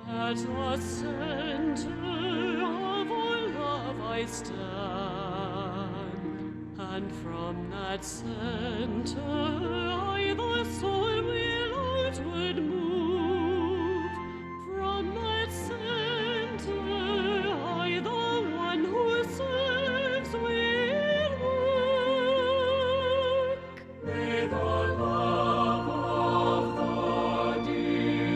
At the center of our love I stand, and from that center I, the soul, will outward move. From that center I, the one who serves, will work. May the love of the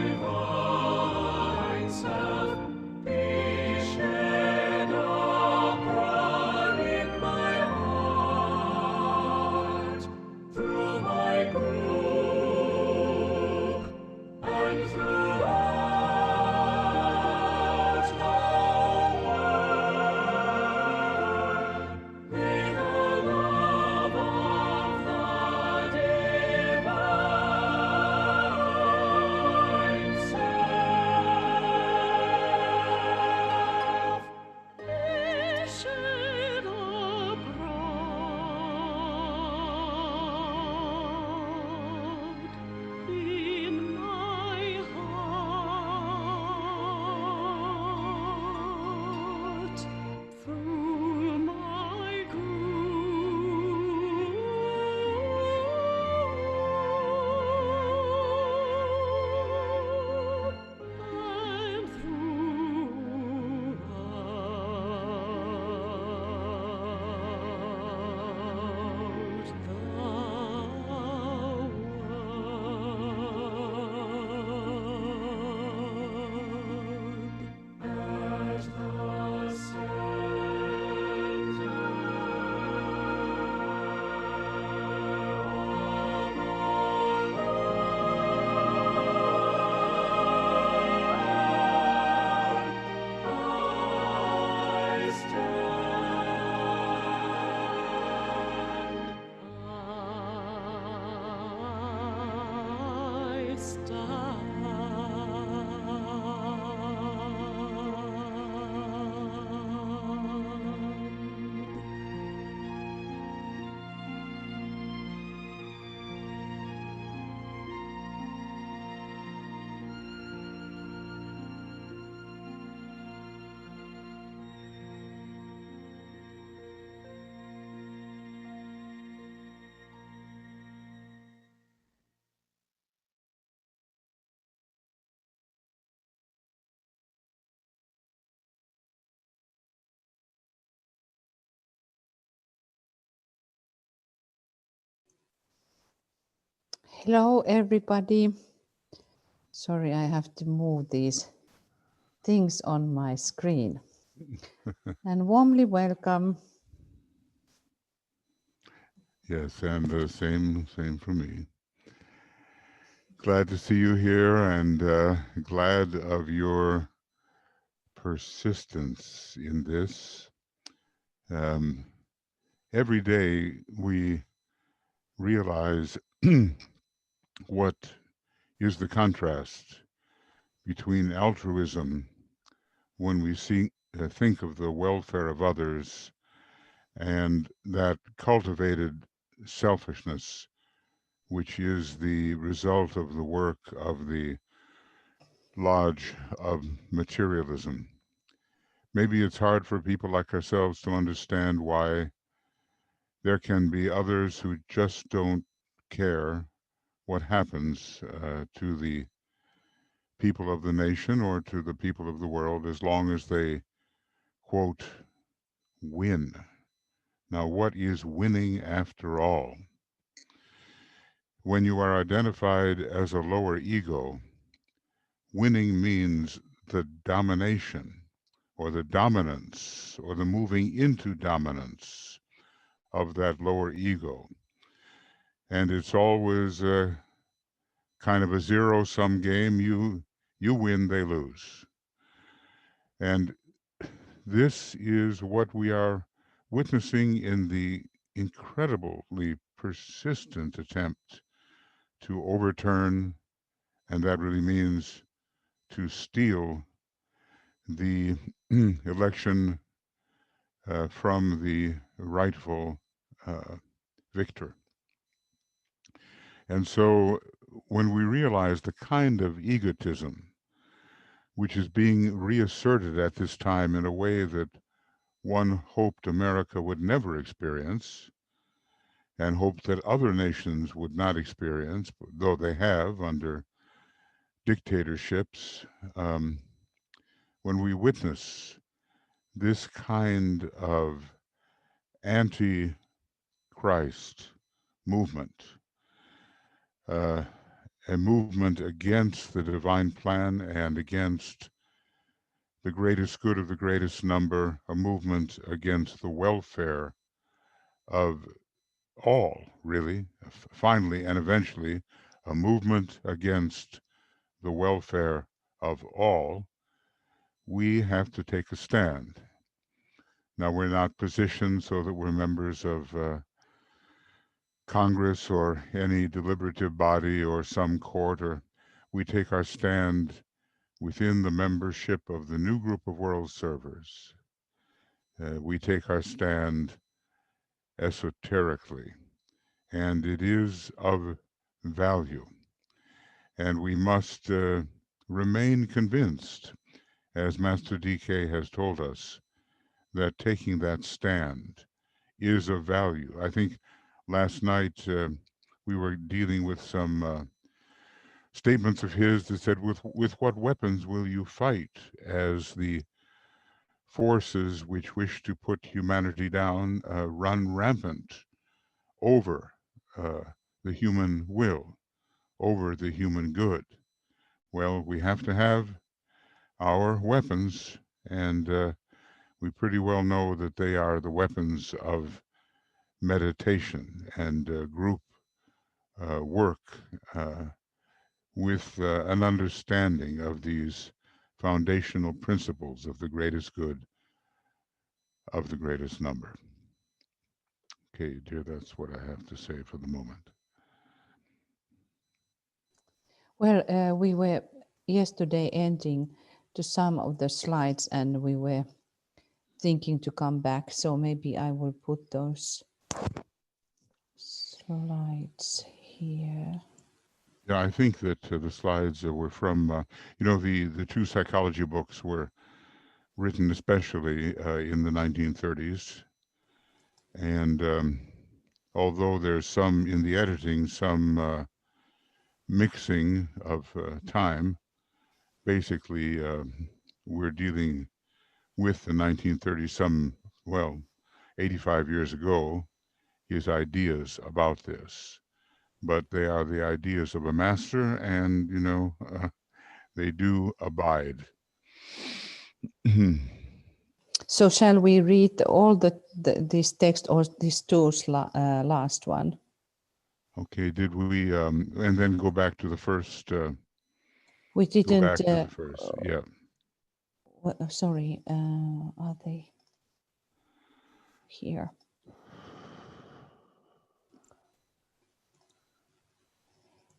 divine self be shed abroad in my heart, through my group and throughout the world. May the love of the divine self be shed abroad in my heart, through my group and I stand. Hello, everybody. Sorry, I have to move these things on my screen. And warmly welcome. Yes, and the same for me. Glad to see you here, and glad of your persistence in this. Every day we realize what is the contrast between altruism when we think of the welfare of others and that cultivated selfishness, which is the result of the work of the lodge of materialism. Maybe it's hard for people like ourselves to understand why there can be others who just don't care what happens to the people of the nation or to the people of the world as long as they, quote, win. Now, what is winning after all? When you are identified as a lower ego, winning means the domination or the dominance or the moving into dominance of that lower ego. And it's always kind of a zero-sum game. You win, they lose. And this is what we are witnessing in the incredibly persistent attempt to overturn, and that really means to steal the election from the rightful victor. And so when we realize the kind of egotism which is being reasserted at this time in a way that one hoped America would never experience and hoped that other nations would not experience, though they have under dictatorships, when we witness this kind of anti-Christ movement, a movement against the divine plan and against the greatest good of the greatest number, a movement against the welfare of all, really, finally and eventually, a movement against the welfare of all, we have to take a stand. Now, we're not positioned so that we're members of Congress or any deliberative body or some court, or we take our stand within the membership of the new group of world servers. We take our stand esoterically, and it is of value. And we must remain convinced, as Master DK has told us, that taking that stand is of value. I think last night we were dealing with some statements of his that said, with what weapons will you fight as the forces which wish to put humanity down run rampant over the human will, over the human good? Well, we have to have our weapons, and we pretty well know that they are the weapons of meditation and group work with an understanding of these foundational principles of the greatest good of the greatest number. Okay, dear, that's what I have to say for the moment. Well, we were yesterday ending to some of the slides and we were thinking to come back. So maybe I will put those slides here. Yeah, I think that the slides were from, the two psychology books were written especially in the 1930s. And although there's some in the editing, some mixing of time, basically we're dealing with the 1930s, 85 years ago, his ideas about this. But they are the ideas of a master, and, they do abide. So shall we read all this text or these two last one? Okay, did we, and then go back to the first? We didn't. Go back to the first, yeah. Sorry, are they here?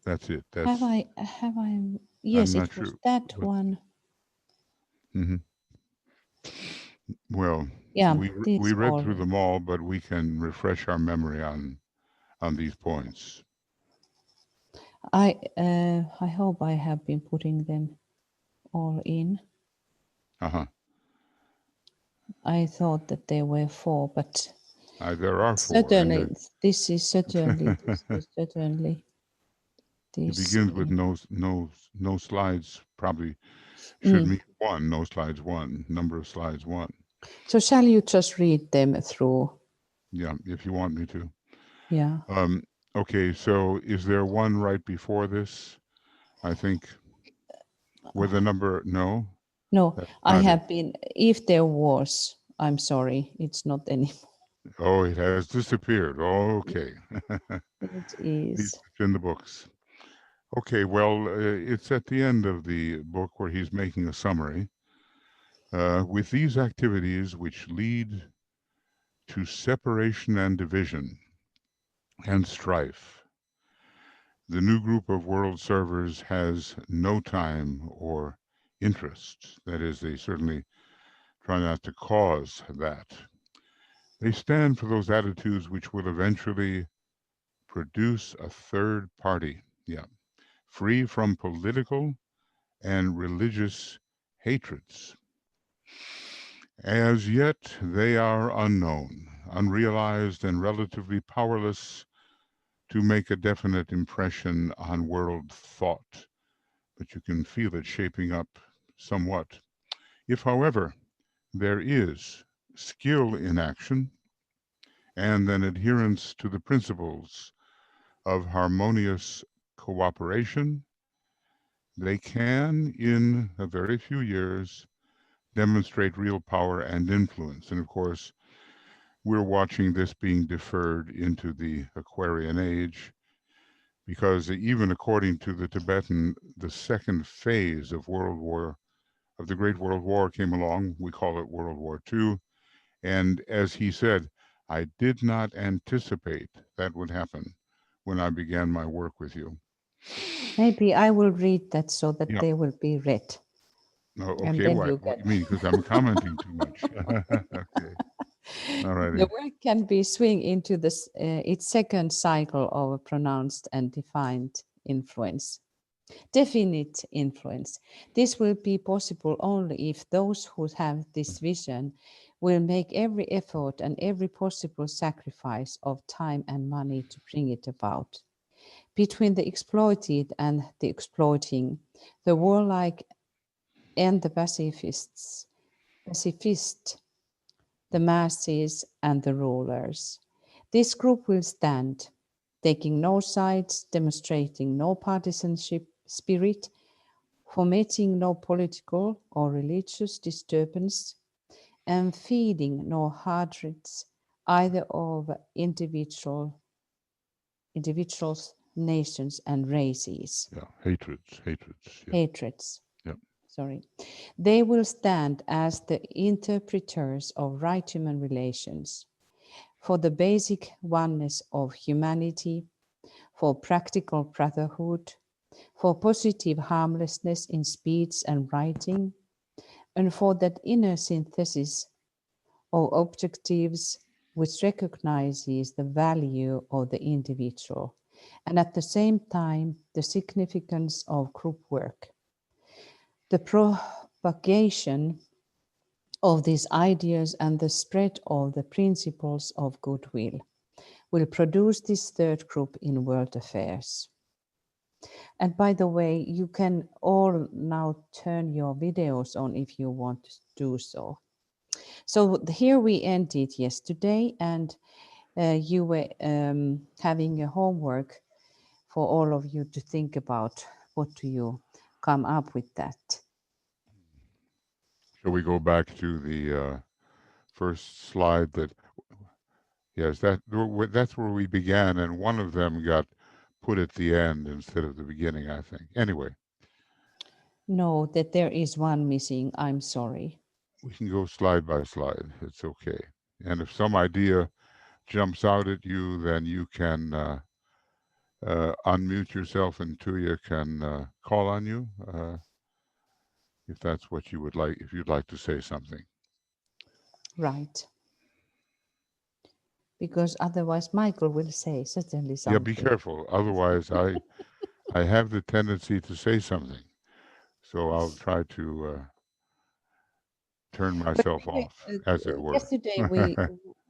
That's it. That's. Have I? Yes, I'm it not was sure, that but, one. Mm-hmm. Well, Yeah, we read through them all, but we can refresh our memory on these points. I hope I have been putting them all in. Uh-huh. I thought that there were 4, but there are 4. Certainly, this is certainly. It begins with no slides. Probably should mean 1. No slides 1. Number of slides 1. So shall you just read them through? Yeah, if you want me to. Yeah. Okay, so is there one right before this? I think. With the number, no, No, that's I not it. have been, if there was, I'm sorry, it's not anymore. Oh, it has disappeared. Okay. It It's is. in the books. Okay, well, it's at the end of the book where he's making a summary. With these activities which lead to separation and division and strife, the new group of world servers has no time or interest. That is, they certainly try not to cause that. They stand for those attitudes which will eventually produce a third party, free from political and religious hatreds. As yet, they are unknown, unrealized, and relatively powerless to make a definite impression on world thought, but you can feel it shaping up somewhat. If, however, there is skill in action and an adherence to the principles of harmonious cooperation, they can, in a very few years, demonstrate real power and influence. And of course, we're watching this being deferred into the Aquarian age, because even according to the Tibetan, the second phase of the Great World War came along. We call it World War II. And as he said, I did not anticipate that would happen when I began my work with you. Maybe I will read that so that Yeah. they will be read. Oh, And okay. then What you mean? Because I'm commenting too much. Okay. All righty. The work can be swing into its second cycle of a pronounced and defined influence. Definite influence. This will be possible only if those who have this vision will make every effort and every possible sacrifice of time and money to bring it about. Between the exploited and the exploiting, the warlike and the pacifist, the masses and the rulers. This group will stand, taking no sides, demonstrating no partisanship spirit, fomenting no political or religious disturbance, and feeding no hatreds either of individuals, nations, and races. Yeah. Hatreds. Yeah. Hatreds. Yep. Sorry. They will stand as the interpreters of right human relations, for the basic oneness of humanity, for practical brotherhood, for positive harmlessness in speech and writing, and for that inner synthesis of objectives which recognizes the value of the individual and at the same time the significance of group work. The propagation of these ideas and the spread of the principles of goodwill will produce this third group in world affairs. And by the way, you can all now turn your videos on if you want to do so. So here we ended yesterday, and you were having a homework for all of you to think about what do you come up with that. Shall we go back to the first slide? Yes, that's where we began, and one of them got put at the end instead of the beginning, I think. Anyway. No, that there is one missing. I'm sorry. We can go slide by slide. It's okay. And if some idea jumps out at you, then you can unmute yourself and Tuya can call on you if that's what you would like, if you'd like to say something. Right. Because otherwise Michael will say certainly something. Yeah, be careful. Otherwise, I have the tendency to say something. So I'll try to turn myself off, as it were. Yesterday we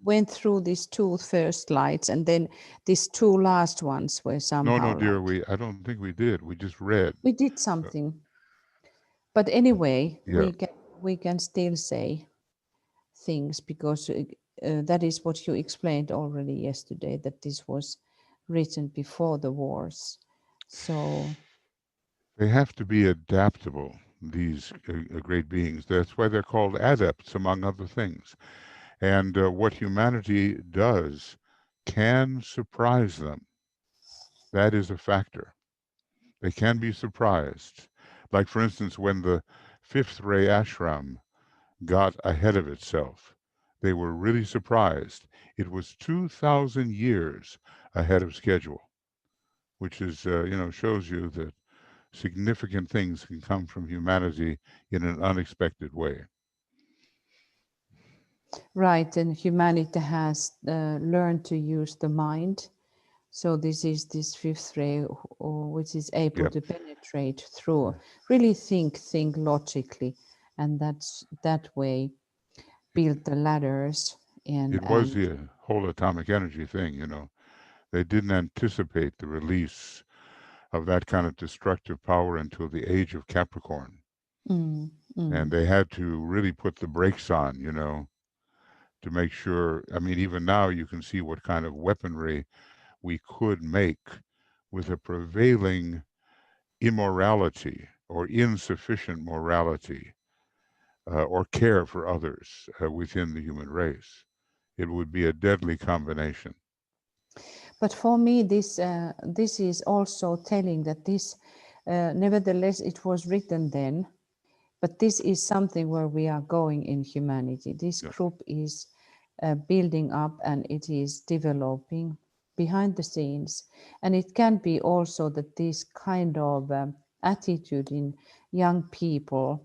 went through these two first slides, and then these two last ones were somehow. No, dear, I don't think we did. We just read. We did something. But anyway, yeah. we can still say things because that is what you explained already yesterday, that this was written before the wars. So they have to be adaptable. these great beings. That's why they're called adepts, among other things. And what humanity does can surprise them. That is a factor. They can be surprised. Like, for instance, when the fifth ray ashram got ahead of itself, they were really surprised. It was 2,000 years ahead of schedule, which is, shows you that significant things can come from humanity in an unexpected way. Right, and humanity has learned to use the mind. So this is this fifth ray, which is able Yep. to penetrate through, really think logically, and that's that way build the ladders. It was the whole atomic energy thing, They didn't anticipate the release of that kind of destructive power until the age of Capricorn. And they had to really put the brakes on, to make sure. I mean, even now you can see what kind of weaponry we could make with a prevailing immorality or insufficient morality or care for others within the human race. It would be a deadly combination. But for me, this is also telling that this, nevertheless, it was written then, but this is something where we are going in humanity. This group is building up and it is developing behind the scenes. And it can be also that this kind of attitude in young people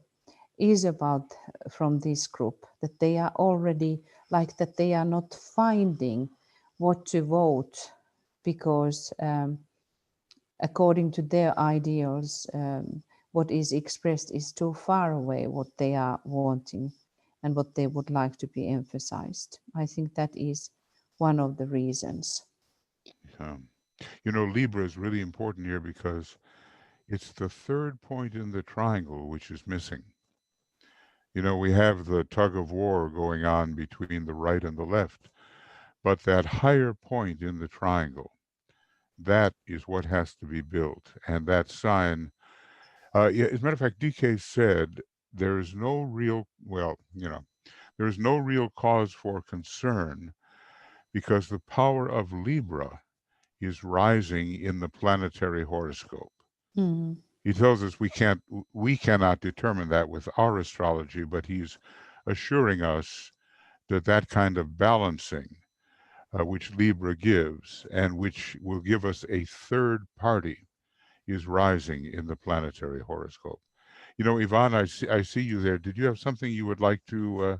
is about from this group, that they are already like that they are not finding what to vote because according to their ideals, what is expressed is too far away what they are wanting and what they would like to be emphasized. I think that is one of the reasons. Libra is really important here because it's the third point in the triangle which is missing. We have the tug of war going on between the right and the left, but that higher point in the triangle, that is what has to be built. And that sign, as a matter of fact, DK said there is no real, there is no real cause for concern because the power of Libra is rising in the planetary horoscope. He tells us we cannot determine that with our astrology, but he's assuring us that kind of balancing which Libra gives and which will give us a third party is rising in the planetary horoscope. Yvonne, I see you there. Did you have something you would like to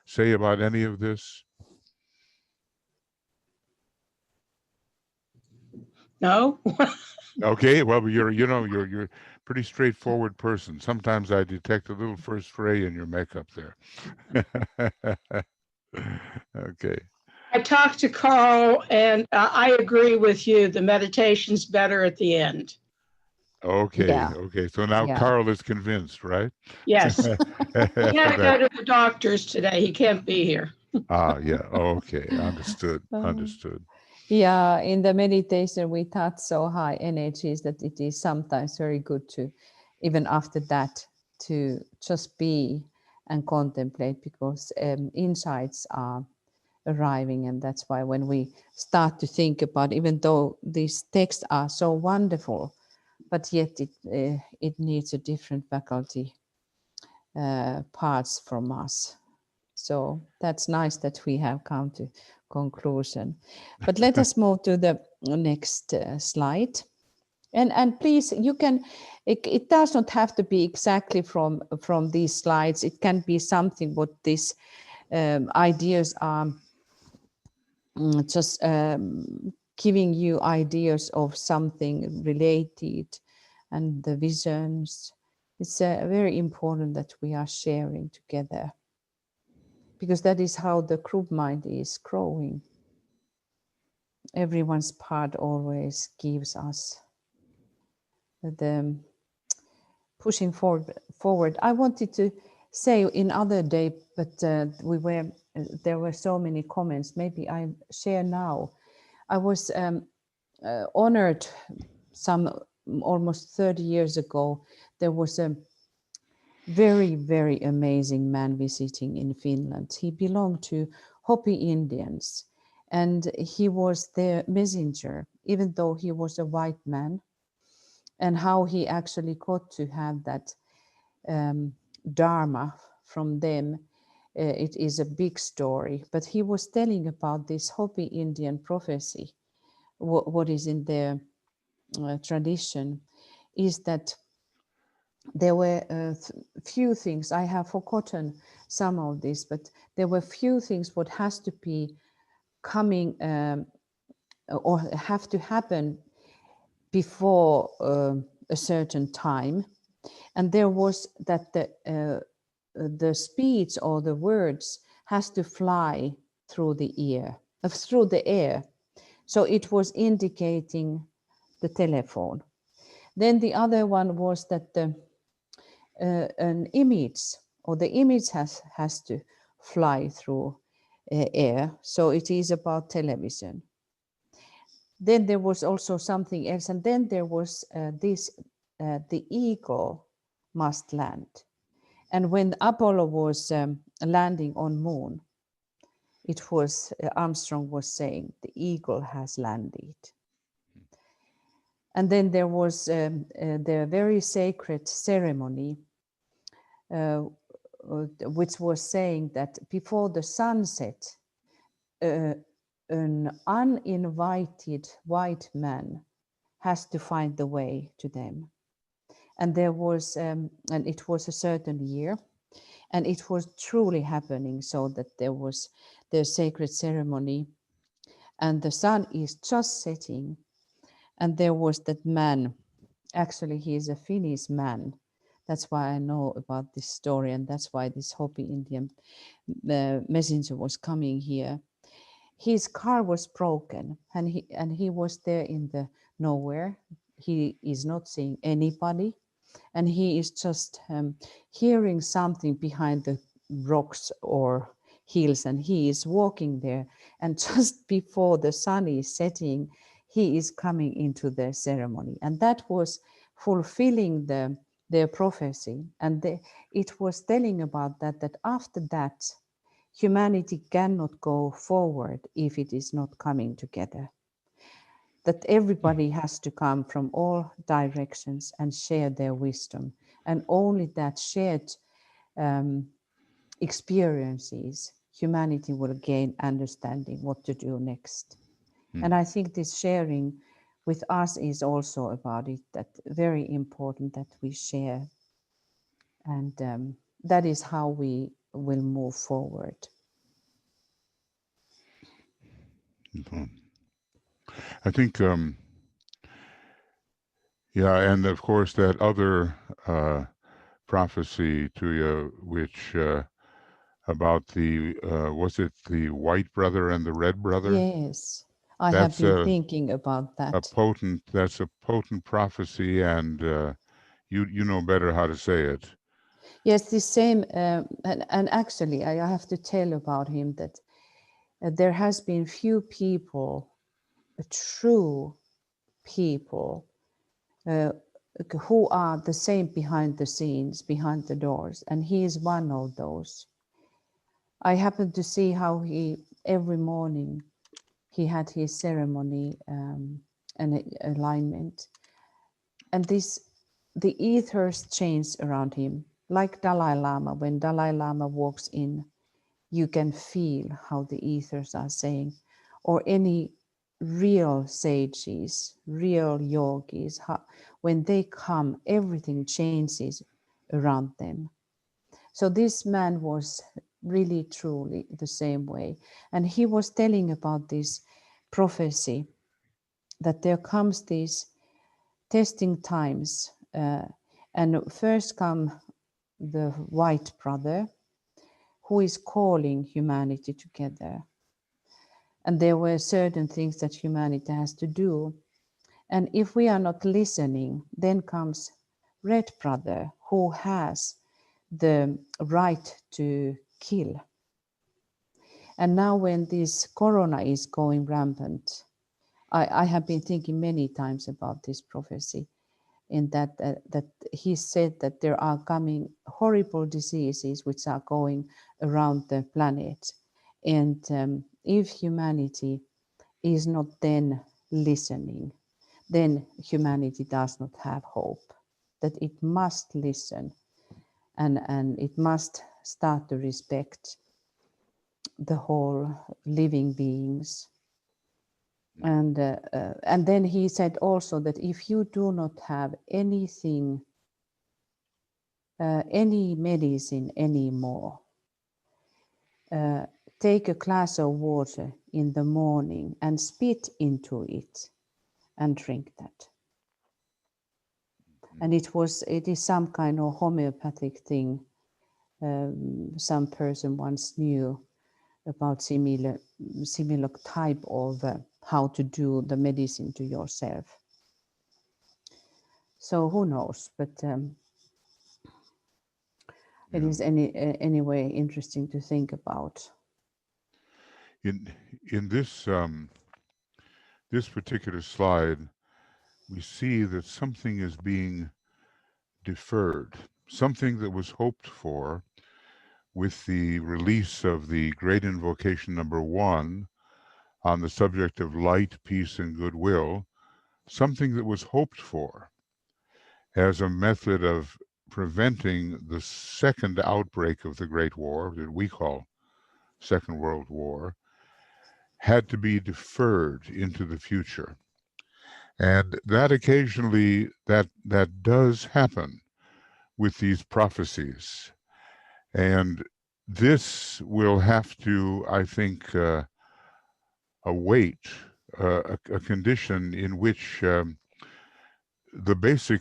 say about any of this? No. Okay, well, you're a pretty straightforward person. Sometimes I detect a little first ray in your makeup there. Okay. I talked to Carl, and I agree with you. The meditation's better at the end. Okay. Yeah. Okay. So now Carl is convinced, right? Yes. He had to go to the doctor's today. He can't be here. Yeah. Okay. Understood. Understood. Yeah, in the meditation, we touch so high energies that it is sometimes very good to, even after that, to just be and contemplate because insights are arriving. And that's why when we start to think about, even though these texts are so wonderful, but yet it needs a different faculty parts from us. So that's nice that we have come to conclusion. But let us move to the next slide. And please, you can, it does not have to be exactly from these slides. It can be something what these ideas are just giving you ideas of something related and the visions. It's very important that we are sharing together because that is how the group mind is growing. Everyone's part always gives us the pushing forward. I wanted to say in other day, but there were so many comments. Maybe I share now. I was honored some almost 30 years ago. There was a very, very amazing man visiting in Finland. He belonged to Hopi Indians, and he was their messenger, even though he was a white man. And how he actually got to have that dharma from them, it is a big story. But he was telling about this Hopi Indian prophecy. What is in their tradition is that there were few things. I have forgotten some of this, but there were few things what has to be coming or have to happen before a certain time. And there was that the speech or the words has to fly through the through the air. So it was indicating the telephone. Then the other one was that an image, or the image has to fly through air. So it is about television. Then there was also something else, and then there was the eagle must land. And when Apollo was landing on moon, it was Armstrong was saying the eagle has landed. And then there was the very sacred ceremony, which was saying that before the sunset, an uninvited white man has to find the way to them. And there was, and it was a certain year, and it was truly happening, so that there was the sacred ceremony, and the sun is just setting, and there was that man. Actually, he is a Finnish man. That's why I know about this story, and that's why this Hopi Indian messenger was coming here. His car was broken, and he was there in the nowhere. He is not seeing anybody, and he is just hearing something behind the rocks or hills, and he is walking there. And just before the sun is setting, he is coming into the ceremony, and that was fulfilling their prophecy. And it was telling about that after that, humanity cannot go forward if it is not coming together. That everybody has to come from all directions and share their wisdom. And only that shared experiences, humanity will gain understanding what to do next. And I think this sharing with us is also about it, that very important that we share. And that is how we will move forward. I think, yeah, and of course that other prophecy to you, which about the was it the white brother and the red brother? Yes, I have been thinking about that. That's a potent prophecy, and you know better how to say it. Yes, the same, and actually I have to tell about him that there has been few people, true people, who are the same behind the scenes, behind the doors, and he is one of those. I happened to see how he, every morning, he had his ceremony and alignment. And the ethers change around him, like Dalai Lama. When Dalai Lama walks in, you can feel how the ethers are saying, or any real sages, real yogis, when they come, everything changes around them. So this man was really, truly the same way. And he was telling about this prophecy, that there comes these testing times, and first come the white brother, who is calling humanity together. And there were certain things that humanity has to do. And if we are not listening, then comes red brother, who has the right to kill. And now when this corona is going rampant, I have been thinking many times about this prophecy. in that he said that there are coming horrible diseases which are going around the planet, and if humanity is not then listening, then humanity does not have hope. That it must listen, and it must start to respect the whole living beings. And then he said also that if you do not have anything, any medicine anymore, take a glass of water in the morning and spit into it and drink that. And it is some kind of homeopathic thing. Some person once knew about similar type of how to do the medicine to yourself. So who knows? But it is anyway interesting to think about. In this this particular slide, we see that something is being deferred, something that was hoped for with the release of the Great Invocation #1 on the subject of light, peace, and goodwill, something that was hoped for as a method of preventing the second outbreak of the Great War that we call Second World War, had to be deferred into the future. And that occasionally, that does happen with these prophecies. And this will have to, I think, await a condition in which the basic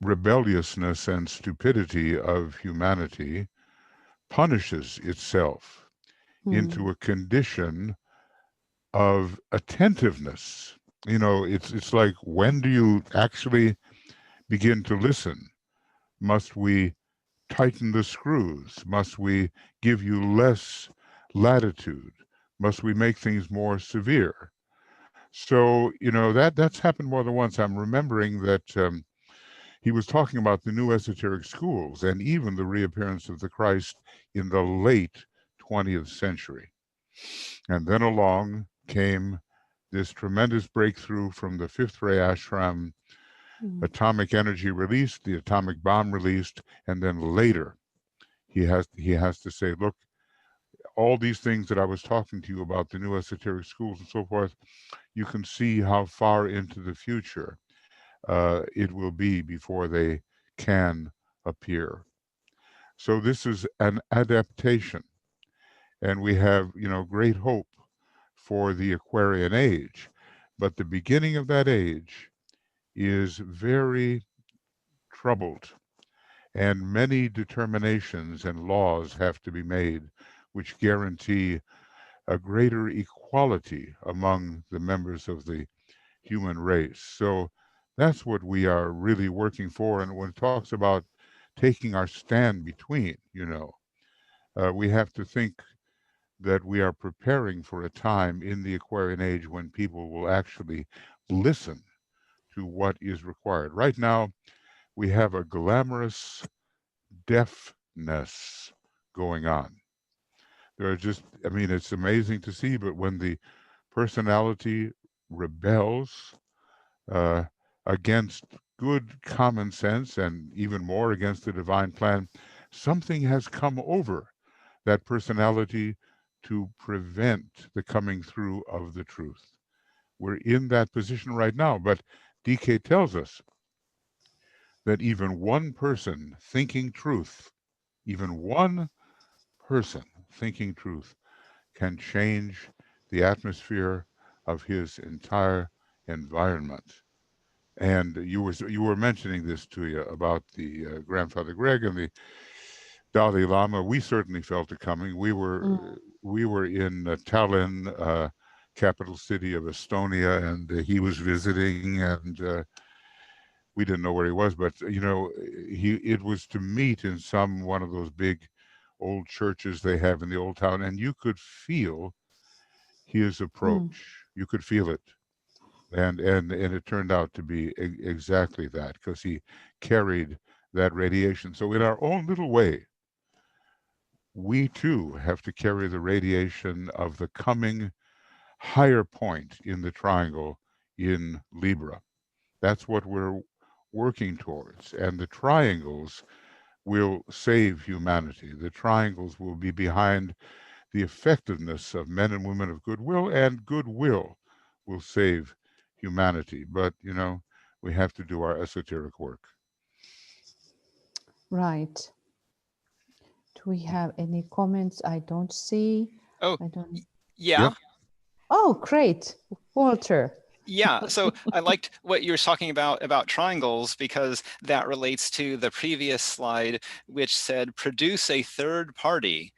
rebelliousness and stupidity of humanity punishes itself into a condition of attentiveness. You know, it's like, when do you actually begin to listen? Must we tighten the screws? Must we give you less latitude? Must we make things more severe? So, you know, that's happened more than once. I'm remembering that he was talking about the new esoteric schools and even the reappearance of the Christ in the late 20th century. And then along came this tremendous breakthrough from the Fifth Ray Ashram, atomic energy released, the atomic bomb released, and then later he has to say, look, all these things that I was talking to you about, the new esoteric schools and so forth, you can see how far into the future it will be before they can appear. So this is an adaptation, and we have, you know, great hope for the Aquarian age, but the beginning of that age is very troubled, and many determinations and laws have to be made which guarantee a greater equality among the members of the human race. So that's what we are really working for. And when it talks about taking our stand between, you know, we have to think that we are preparing for a time in the Aquarian age when people will actually listen to what is required. Right now, we have a glamorous deafness going on. There are just, I mean, it's amazing to see, but when the personality rebels uh, against good common sense and even more against the divine plan, something has come over that personality to prevent the coming through of the truth. We're in that position right now, but DK tells us that even one person thinking truth, even one person thinking truth can change the atmosphere of his entire environment. And you were mentioning this to you about the Grandfather Greg and the Dalai Lama. We certainly felt it coming. We were in Tallinn, capital city of Estonia, and he was visiting, and we didn't know where he was, but you know, it was to meet in one of those big old churches they have in the old town, and you could feel his approach. You could feel it. And it turned out to be exactly that, because he carried that radiation. So in our own little way, we too have to carry the radiation of the coming higher point in the triangle in Libra. That's what we're working towards. And the triangles will save humanity. The triangles will be behind the effectiveness of men and women of goodwill, and goodwill will save humanity. But, we have to do our esoteric work. Right. Do we have any comments? I don't see. Oh, I don't. yeah. Yep. Oh, great. Walter. Yeah, so I liked what you were talking about triangles, because that relates to the previous slide, which said produce a third party.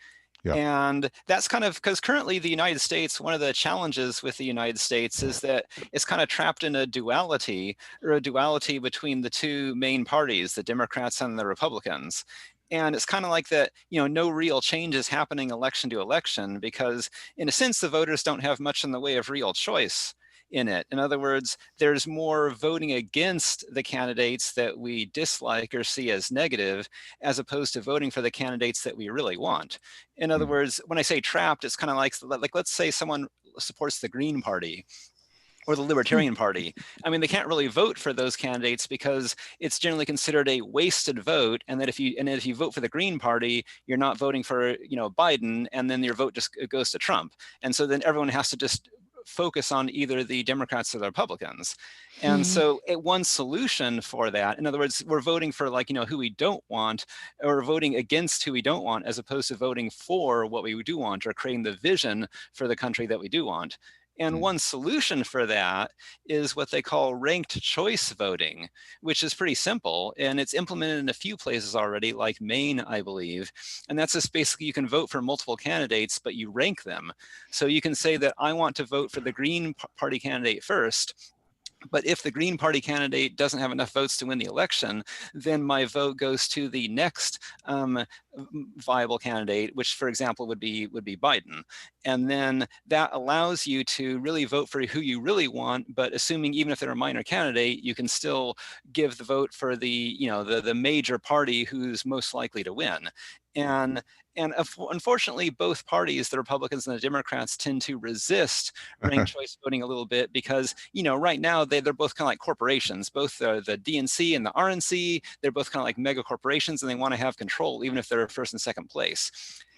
Yeah. And that's kind of because currently the United States, one of the challenges with the United States is that it's kind of trapped in a duality between the two main parties, the Democrats and the Republicans. And it's kind of like that, no real change is happening election to election, because in a sense, the voters don't have much in the way of real choice in it. In other words, there's more voting against the candidates that we dislike or see as negative, as opposed to voting for the candidates that we really want. In other words, when I say trapped, it's kind of like let's say someone supports the Green Party or the Libertarian Party. I mean, they can't really vote for those candidates because it's generally considered a wasted vote. And that if you vote for the Green Party, you're not voting for, Biden, and then your vote just goes to Trump. And so then everyone has to just focus on either the Democrats or the Republicans. And so one solution for that, in other words, we're voting for who we don't want, or voting against who we don't want, as opposed to voting for what we do want, or creating the vision for the country that we do want. And one solution for that is what they call ranked choice voting, which is pretty simple. And it's implemented in a few places already, like Maine, I believe. And that's just basically you can vote for multiple candidates, but you rank them. So you can say that I want to vote for the Green Party candidate first. But if the Green Party candidate doesn't have enough votes to win the election, then my vote goes to the next viable candidate, which, for example, would be Biden. And then that allows you to really vote for who you really want. But assuming even if they're a minor candidate, you can still give the vote for the major party who's most likely to win. And unfortunately, both parties, the Republicans and the Democrats, tend to resist ranked choice voting a little bit because, right now they're both kind of like corporations. Both the DNC and the RNC, they're both kind of like mega corporations, and they want to have control, even if they're first and second place.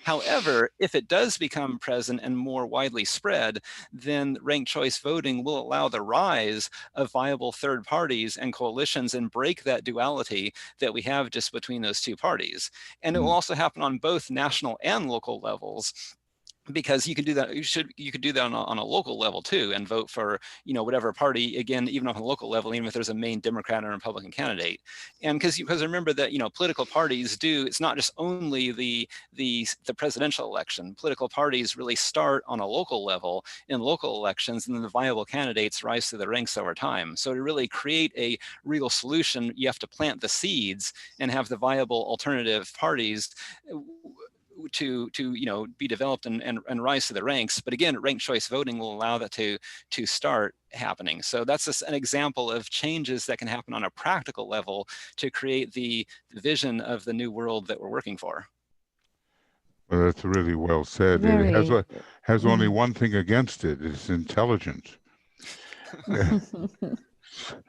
However, if it does become present and more widely spread, then ranked choice voting will allow the rise of viable third parties and coalitions and break that duality that we have just between those two parties. And it will also happen on both national and local levels, because you can do that. You could do that on a local level too, and vote for whatever party, again, even on a local level, even if there's a main Democrat or Republican candidate. And because remember that political parties do, it's not just only the presidential election. Political parties really start on a local level in local elections, and then the viable candidates rise through the ranks over time. So to really create a real solution, you have to plant the seeds and have the viable alternative parties to be developed and rise to the ranks. But again, ranked choice voting will allow that to start happening. So that's just an example of changes that can happen on a practical level to create the vision of the new world that we're working for. Well, that's really well said. Very. It has only one thing against it: it's intelligent.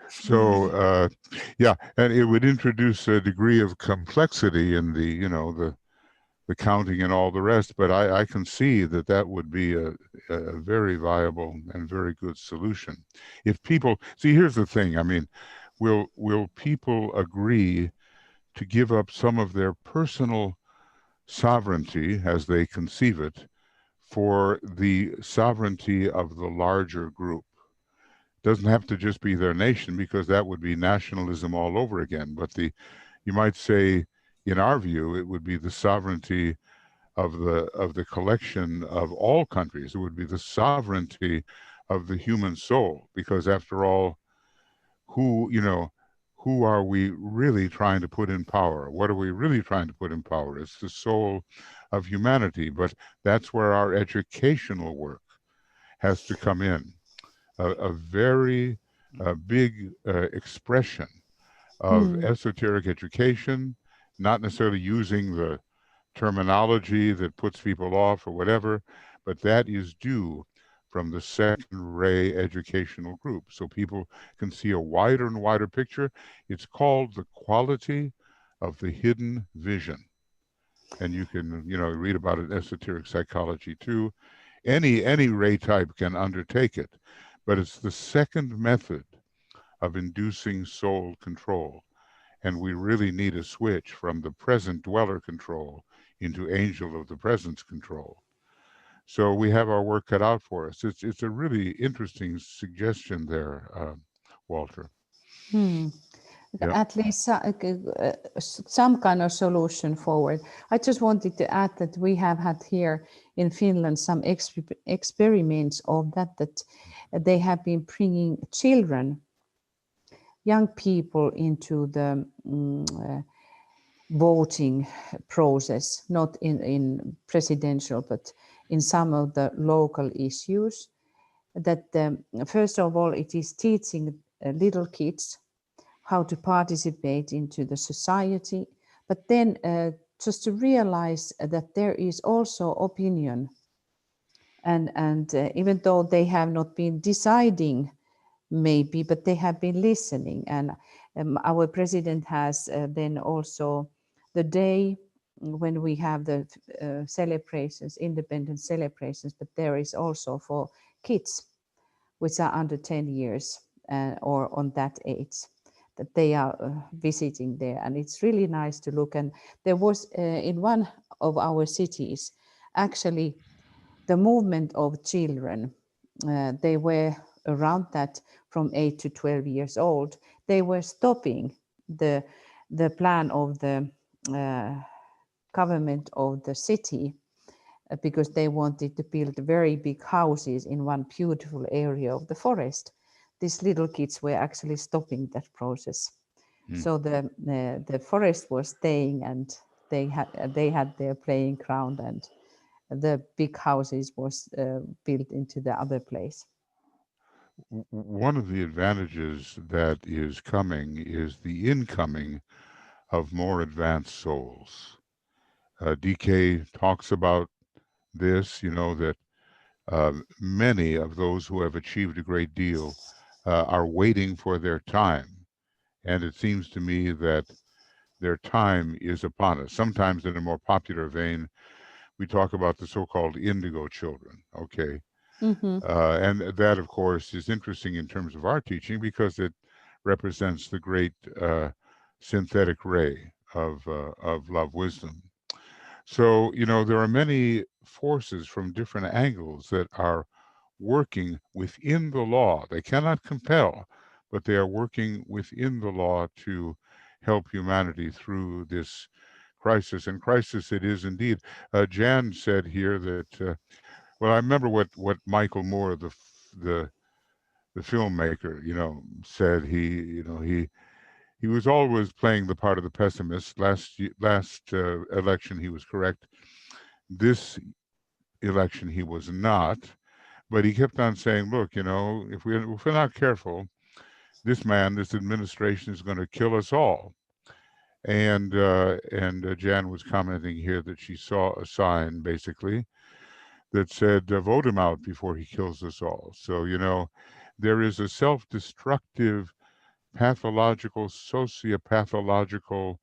So yeah, and it would introduce a degree of complexity in the counting and all the rest, but I can see that would be a very viable and very good solution. If people see, here's the thing. I mean, will people agree to give up some of their personal sovereignty, as they conceive it, for the sovereignty of the larger group? Doesn't have to just be their nation, because that would be nationalism all over again. But you might say, in our view, it would be the sovereignty of the collection of all countries. It would be the sovereignty of the human soul, because after all, who are we really trying to put in power? What are we really trying to put in power? It's the soul of humanity. But that's where our educational work has to come in. a very big expression of esoteric education, not necessarily using the terminology that puts people off or whatever, but that is due from the second ray educational group. So people can see a wider and wider picture. It's called the quality of the hidden vision. And you can, read about it in esoteric psychology too. Any ray type can undertake it, but it's the second method of inducing soul control. And we really need a switch from the present dweller control into angel of the presence control. So we have our work cut out for us. It's a really interesting suggestion there, Walter. Yeah. At least some kind of solution forward. I just wanted to add that we have had here in Finland some experiments of that they have been bringing children, young people into the voting process, not in presidential, but in some of the local issues. That first of all, it is teaching little kids how to participate into the society, but then just to realize that there is also opinion, and even though they have not been deciding maybe, but they have been listening. And our president has then also the day when we have the celebrations, independence celebrations, but there is also for kids which are under 10 years or on that age, that they are visiting there. And it's really nice to look. And there was in one of our cities, actually the movement of children, they were around that from 8 to 12 years old. They were stopping the plan of the government of the city because they wanted to build very big houses in one beautiful area of the forest. These little kids were actually stopping that process. So the forest was staying, and they had their playing ground, and the big houses was built into the other place. One of the advantages that is coming is the incoming of more advanced souls. DK talks about this, that many of those who have achieved a great deal are waiting for their time. And it seems to me that their time is upon us. Sometimes in a more popular vein, we talk about the so-called indigo children, okay? And that, of course, is interesting in terms of our teaching because it represents the great synthetic ray of love wisdom. So, there are many forces from different angles that are working within the law. They cannot compel, but they are working within the law to help humanity through this crisis. And crisis it is indeed. Jan said here that, well, I remember what Michael Moore, the filmmaker, said. He was always playing the part of the pessimist. Last election, he was correct. This election, he was not. But he kept on saying, look, if we're not careful, this administration is going to kill us all. And Jan was commenting here that she saw a sign, basically, that said, vote him out before he kills us all. So, there is a self-destructive, pathological, sociopathological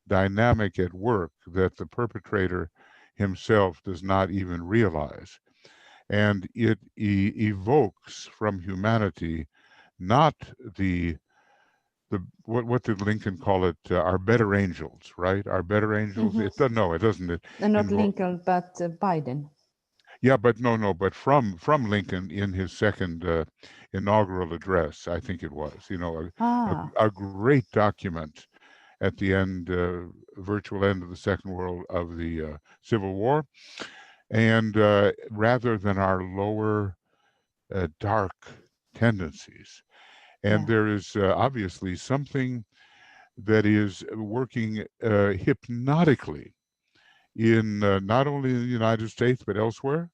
dynamic at work that the perpetrator himself does not even realize. And it evokes from humanity not what did Lincoln call it? Our better angels, right? Our better angels. It doesn't. No, it doesn't. Not Lincoln, but Biden. Yeah, but but from Lincoln in his second inaugural address, I think it was. A great document at the end, virtual end of the of the Civil War, and rather than our lower dark tendencies. And there is obviously something that is working hypnotically in not only the United States, but elsewhere,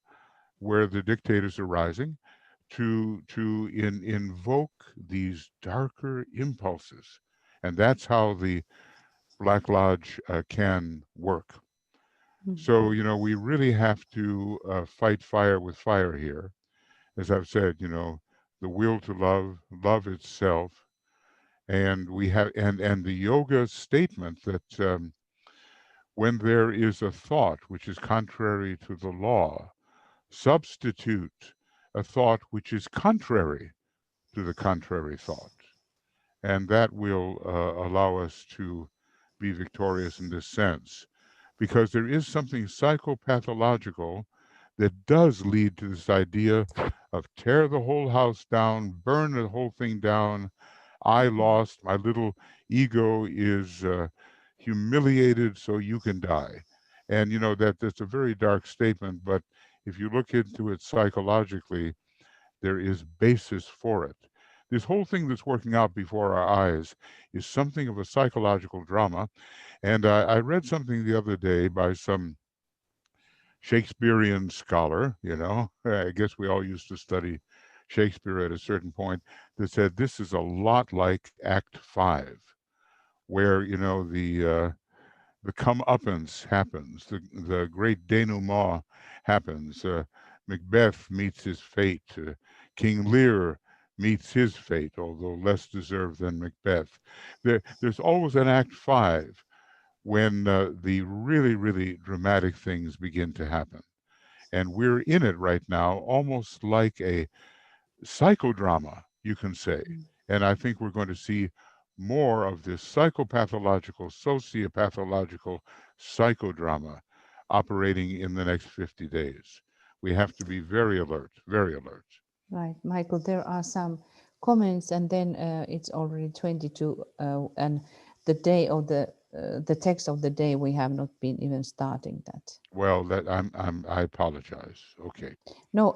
where the dictators are rising, invoke these darker impulses, and that's how the Black Lodge can work. So we really have to fight fire with fire here. As I've said, the will to love itself, and we have and the yoga statement that when there is a thought which is contrary to the law, substitute a thought which is contrary to the contrary thought. And that will allow us to be victorious in this sense, because there is something psychopathological that does lead to this idea of tear the whole house down, burn the whole thing down. I lost, my little ego is humiliated, so you can die. And that's a very dark statement, but if you look into it psychologically, there is basis for it. This whole thing that's working out before our eyes is something of a psychological drama. And I read something the other day by some Shakespearean scholar, I guess we all used to study Shakespeare at a certain point, that said this is a lot like Act 5, where, the comeuppance happens, the great denouement happens. Macbeth meets his fate. King Lear meets his fate, although less deserved than Macbeth. There's always an Act 5 when the really, really dramatic things begin to happen. And we're in it right now, almost like a psychodrama, you can say. And I think we're going to see more of this psychopathological, sociopathological psychodrama operating in the next 50 days. We have to be very alert, very alert. Right, Michael, there are some comments, and then it's already 22, and the day of the text of the day, we have not been even starting that. Well, that I apologize. Okay. No.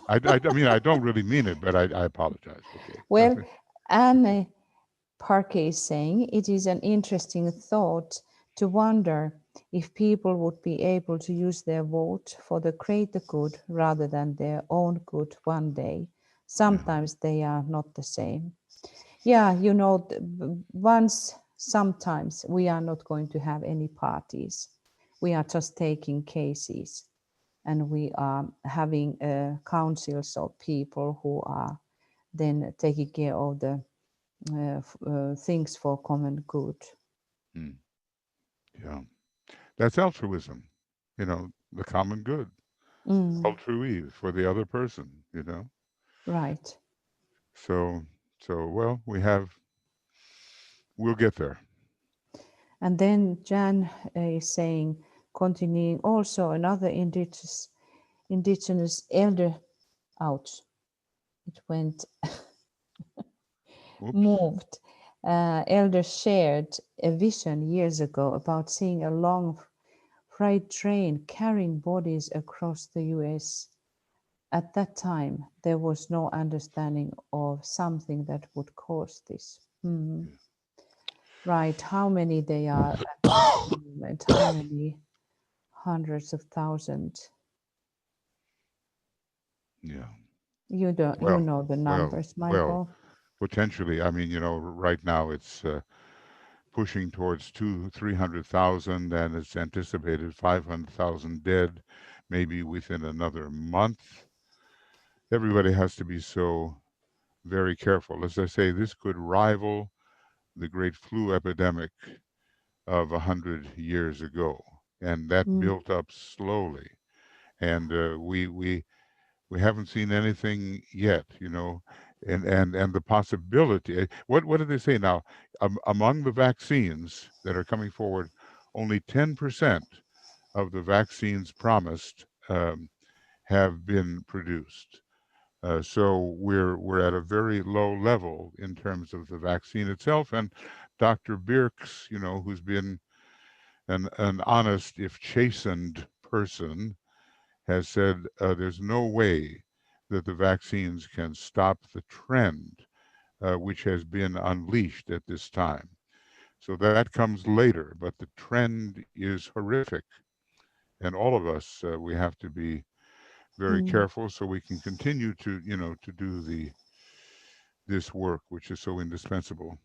I mean, I don't really mean it, but I apologize. Okay. Well, Anne Parker is saying it is an interesting thought to wonder if people would be able to use their vote for the greater good rather than their own good one day. Sometimes they are not the same. Yeah, sometimes we are not going to have any parties. We are just taking cases, and we are having councils of people who are then taking care of the things for common good. Yeah, that's altruism, the common good, altruism for the other person, Right. So well, we'll get there. And then Jan is saying, continuing, also another indigenous elder out. It went moved. Elder shared a vision years ago about seeing a long freight train carrying bodies across the US. At that time, there was no understanding of something that would cause this. Right, how many they are at the moment, how many hundreds of thousands? Yeah. You know the numbers, Michael. Well, potentially, I mean, right now it's pushing towards 300,000, and it's anticipated 500,000 dead, maybe within another month. Everybody has to be so very careful. As I say, this could rival the great flu epidemic of 100 years ago, and that built up slowly. And we haven't seen anything yet, and the possibility. What did they say now? Among the vaccines that are coming forward, only 10% of the vaccines promised have been produced. So we're at a very low level in terms of the vaccine itself. And Dr. Birx, who's been an honest, if chastened person, has said there's no way that the vaccines can stop the trend which has been unleashed at this time. So that comes later, but the trend is horrific. And all of us, we have to be very careful so we can continue to, to do this work, which is so indispensable.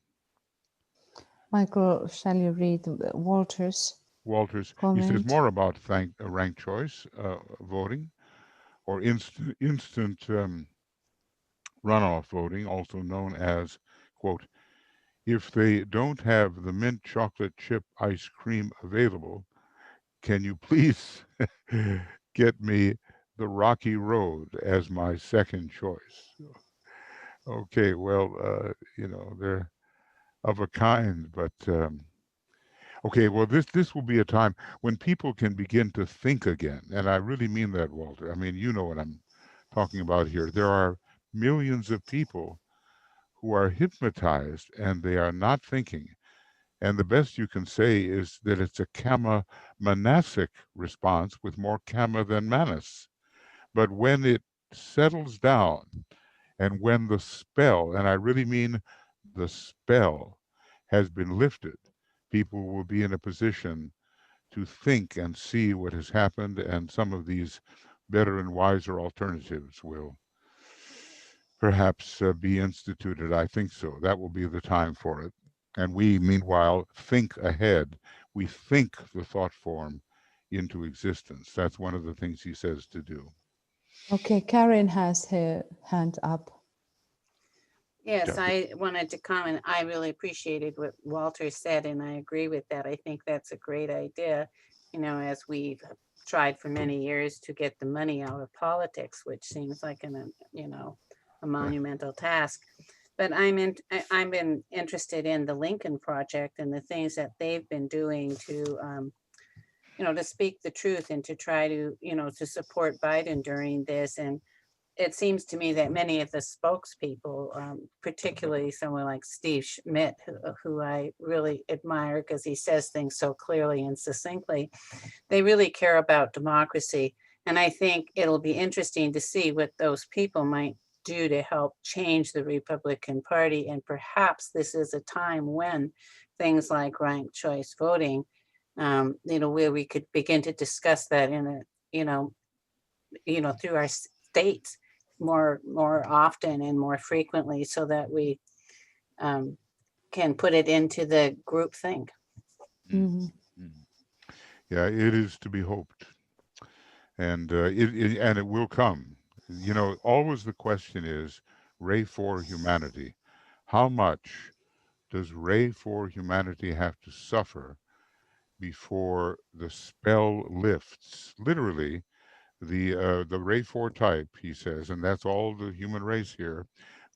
Michael, shall you read Walter's He says comment? more about ranked choice voting or instant runoff voting, also known as, quote, if they don't have the mint chocolate chip ice cream available, can you please get me the Rocky Road as my second choice? Okay, well, they're of a kind, but okay, well, this will be a time when people can begin to think again, and I really mean that, Walter. I mean, you know what I'm talking about here. There are millions of people who are hypnotized and they are not thinking. And the best you can say is that it's a kama manasic response with more kama than manas. But when it settles down and when the spell, and I really mean the spell, has been lifted, people will be in a position to think and see what has happened, and some of these better and wiser alternatives will perhaps be instituted. I think so. That will be the time for it. And we, meanwhile, think ahead. We think the thought form into existence. That's one of the things he says to do. Okay, Karen has her hand up. Yes, Yeah. I wanted to comment. I really appreciated what Walter said, and I agree with that. I think that's a great idea, as we've tried for many years to get the money out of politics, which seems like a monumental task. But I've been interested in the Lincoln Project and the things that they've been doing to to speak the truth and to try to to support Biden during this. And it seems to me that many of the spokespeople, particularly someone like Steve Schmidt, who I really admire because he says things so clearly and succinctly, they really care about democracy. And I think it'll be interesting to see what those people might do to help change the Republican Party. And perhaps this is a time when things like ranked choice voting, where we could begin to discuss that in a, through our states more often and more frequently, so that we can put it into the group think. Yeah, it is to be hoped, and it will come. Always the question is, Ray for humanity. How much does Ray for humanity have to suffer before the spell lifts? Literally, the Ray 4 type, he says, and that's all the human race here,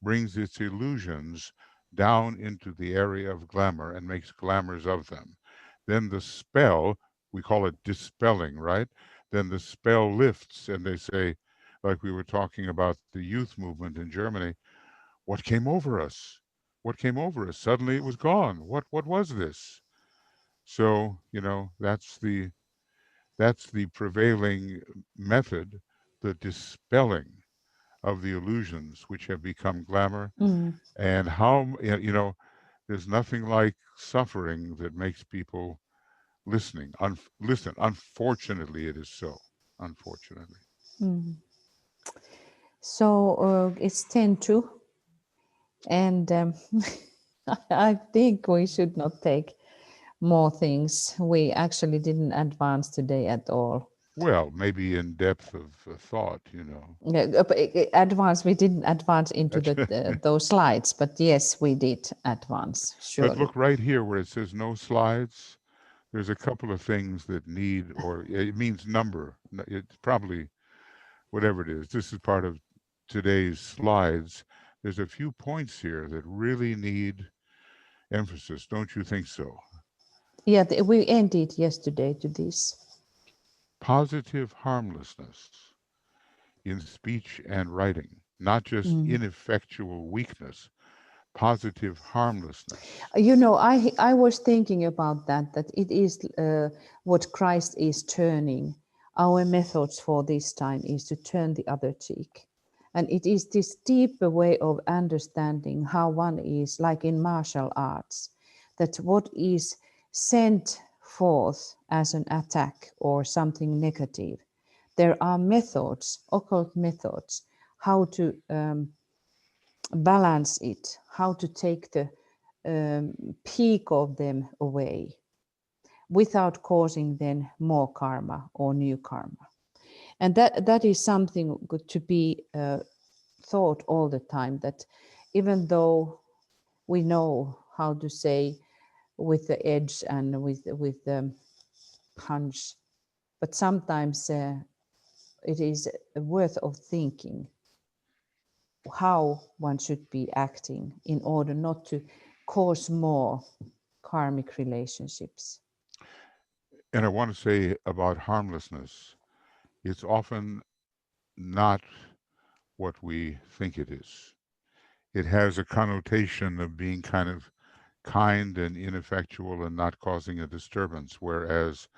brings its illusions down into the area of glamour and makes glamours of them. Then the spell, we call it dispelling, right? Then the spell lifts and they say, like we were talking about the youth movement in Germany, what came over us? What came over us? Suddenly it was gone. What was this? So, that's the prevailing method, the dispelling of the illusions which have become glamour. And how, there's nothing like suffering that makes people listening. Listen, unfortunately, it is so. Unfortunately. So it's 10:02, and I think we should not take more things. We actually didn't advance today at all. Well, maybe in depth of thought, Advance. We didn't advance into those slides, but yes, we did advance. Sure. But look right here where it says no slides. There's a couple of things that need, or it means number. It's probably whatever it is. This is part of today's slides. There's a few points here that really need emphasis. Don't you think so? Yeah, we ended yesterday to this. Positive harmlessness in speech and writing, not just ineffectual weakness, positive harmlessness. I was thinking about that it is what Christ is turning. Our methods for this time is to turn the other cheek. And it is this deeper way of understanding how one is, like in martial arts, that what is sent forth as an attack or something negative there are methods, occult methods, how to balance it, how to take the peak of them away without causing then more karma or new karma. And that is something good to be thought all the time, that even though we know how to say with the edge and with the punch, but sometimes it is worth of thinking how one should be acting in order not to cause more karmic relationships. And I want to say about harmlessness, it's often not what we think it is. It has a connotation of being kind of kind and ineffectual and not causing a disturbance, whereas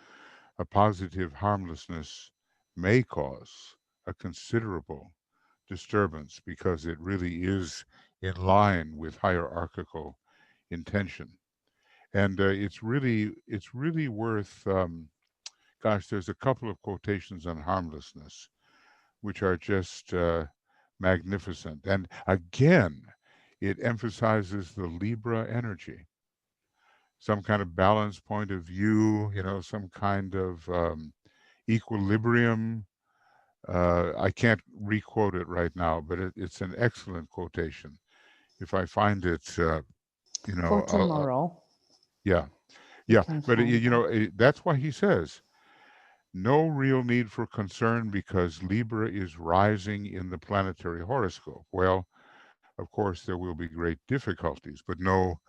a positive harmlessness may cause a considerable disturbance because it really is in line with hierarchical intention. And it's really worth, gosh, there's a couple of quotations on harmlessness which are just magnificent. And again, it emphasizes the Libra energy, some kind of balanced point of view, you know, some kind of equilibrium. I can't requote it right now, but it's an excellent quotation. If I find it, you know, For tomorrow. Yeah, You yeah. can But find you know, that's why he says no real need for concern because Libra is rising in the planetary horoscope. Well, of course, there will be great difficulties, but no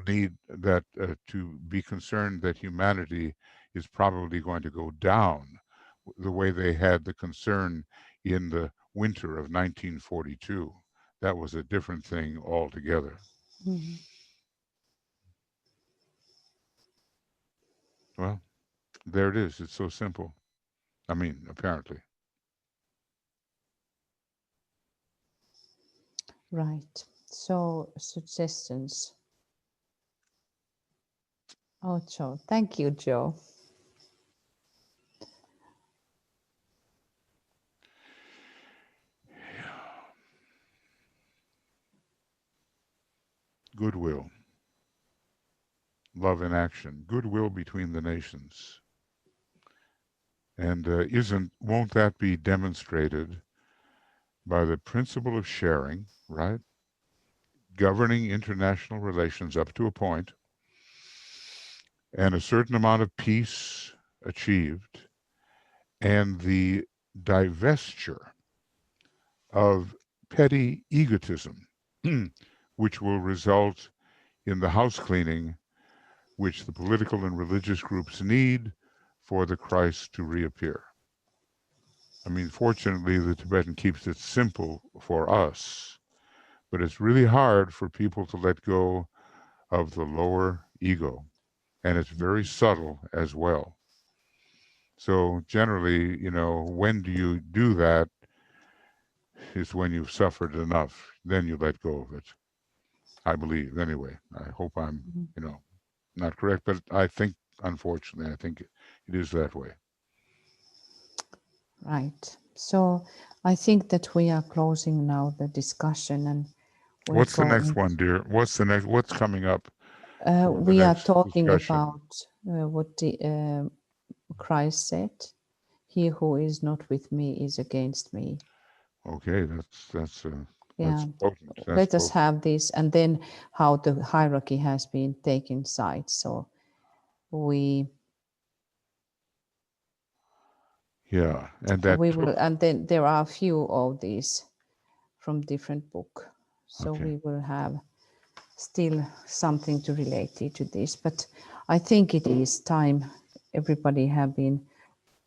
need that to be concerned that humanity is probably going to go down the way they had the concern in the winter of 1942. That was a different thing altogether. Mhm. Well, there it is. It's so simple. I mean, apparently. Right. So suggestions. Oh, Joe. Thank you, Joe. Goodwill, love in action, goodwill between the nations. And won't that be demonstrated by the principle of sharing, right? Governing international relations up to a point, and a certain amount of peace achieved, and the divestiture of petty egotism, which will result in the house cleaning which the political and religious groups need for the Christ to reappear. I mean, fortunately, the Tibetan keeps it simple for us, but it's really hard for people to let go of the lower ego, and it's very subtle as well. So generally, you know, when do you do that is when you've suffered enough, then you let go of it. I believe, anyway. I hope I'm, you know, not correct, but I think, unfortunately, I think it is that way. Right. So I think that we are closing now the discussion, and we're What's the next going. one, dear? What's coming up? For the We are next talking discussion? about what the Christ said. He who is not with me is against me. Okay, that's Yeah. potent. That's Let us potent. have this, and then how the hierarchy has been taken side. So we Yeah, and that we took, will, and then there are a few of these from different book. So okay. we will have still something to relate to this, but I think it is time. Everybody have been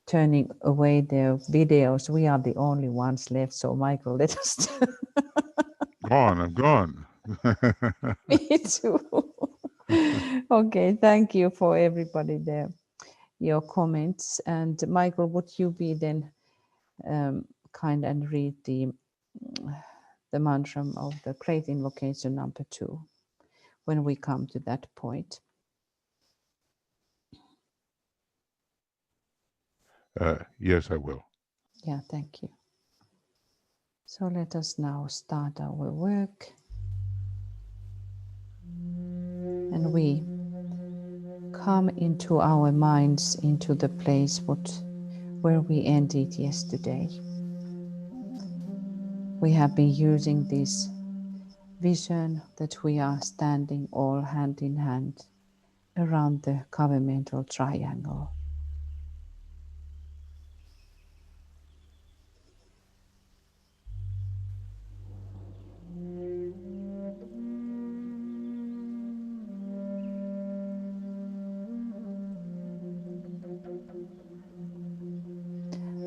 turning away their videos. We are the only ones left. So Michael, let us. Gone, I'm gone. Me too. Okay, thank you for everybody there, your comments. And Michael, would you be then kind and read the mantra of the great invocation number 2 when we come to that point? Yes, I will. Yeah, thank you. So let us now start our work. And we come into our minds, into the place where we ended yesterday. We have been using this vision that we are standing all hand in hand around the covenantal triangle.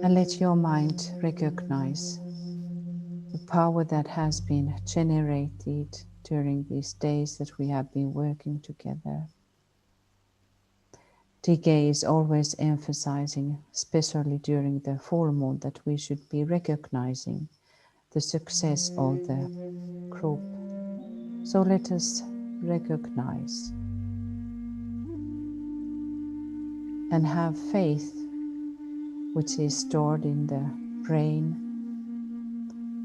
And let your mind recognize the power that has been generated during these days that we have been working together. TK is always emphasizing, especially during the full moon, that we should be recognizing the success of the group. So let us recognize and have faith, which is stored in the brain,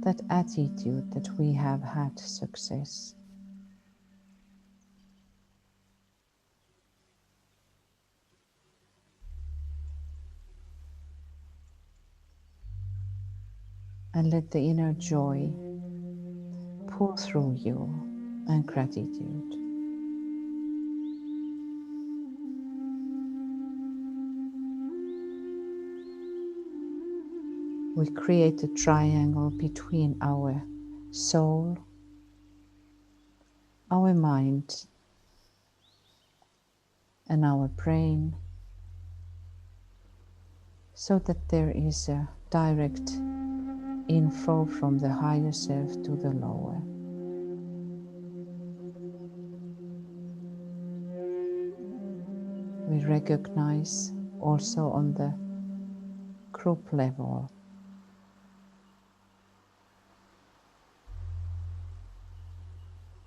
that attitude that we have had success. And let the inner joy pour through you and gratitude. We create a triangle between our soul, our mind, and our brain, so that there is a direct inflow from the higher self to the lower. We recognize also on the group level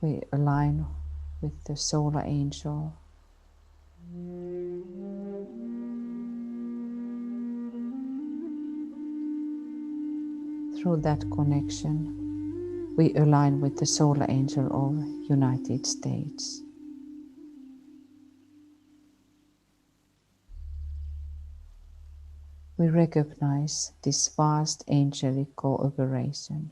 we align with the solar angel. Through that connection, we align with the solar angel of United States. We recognize this vast angelic cooperation.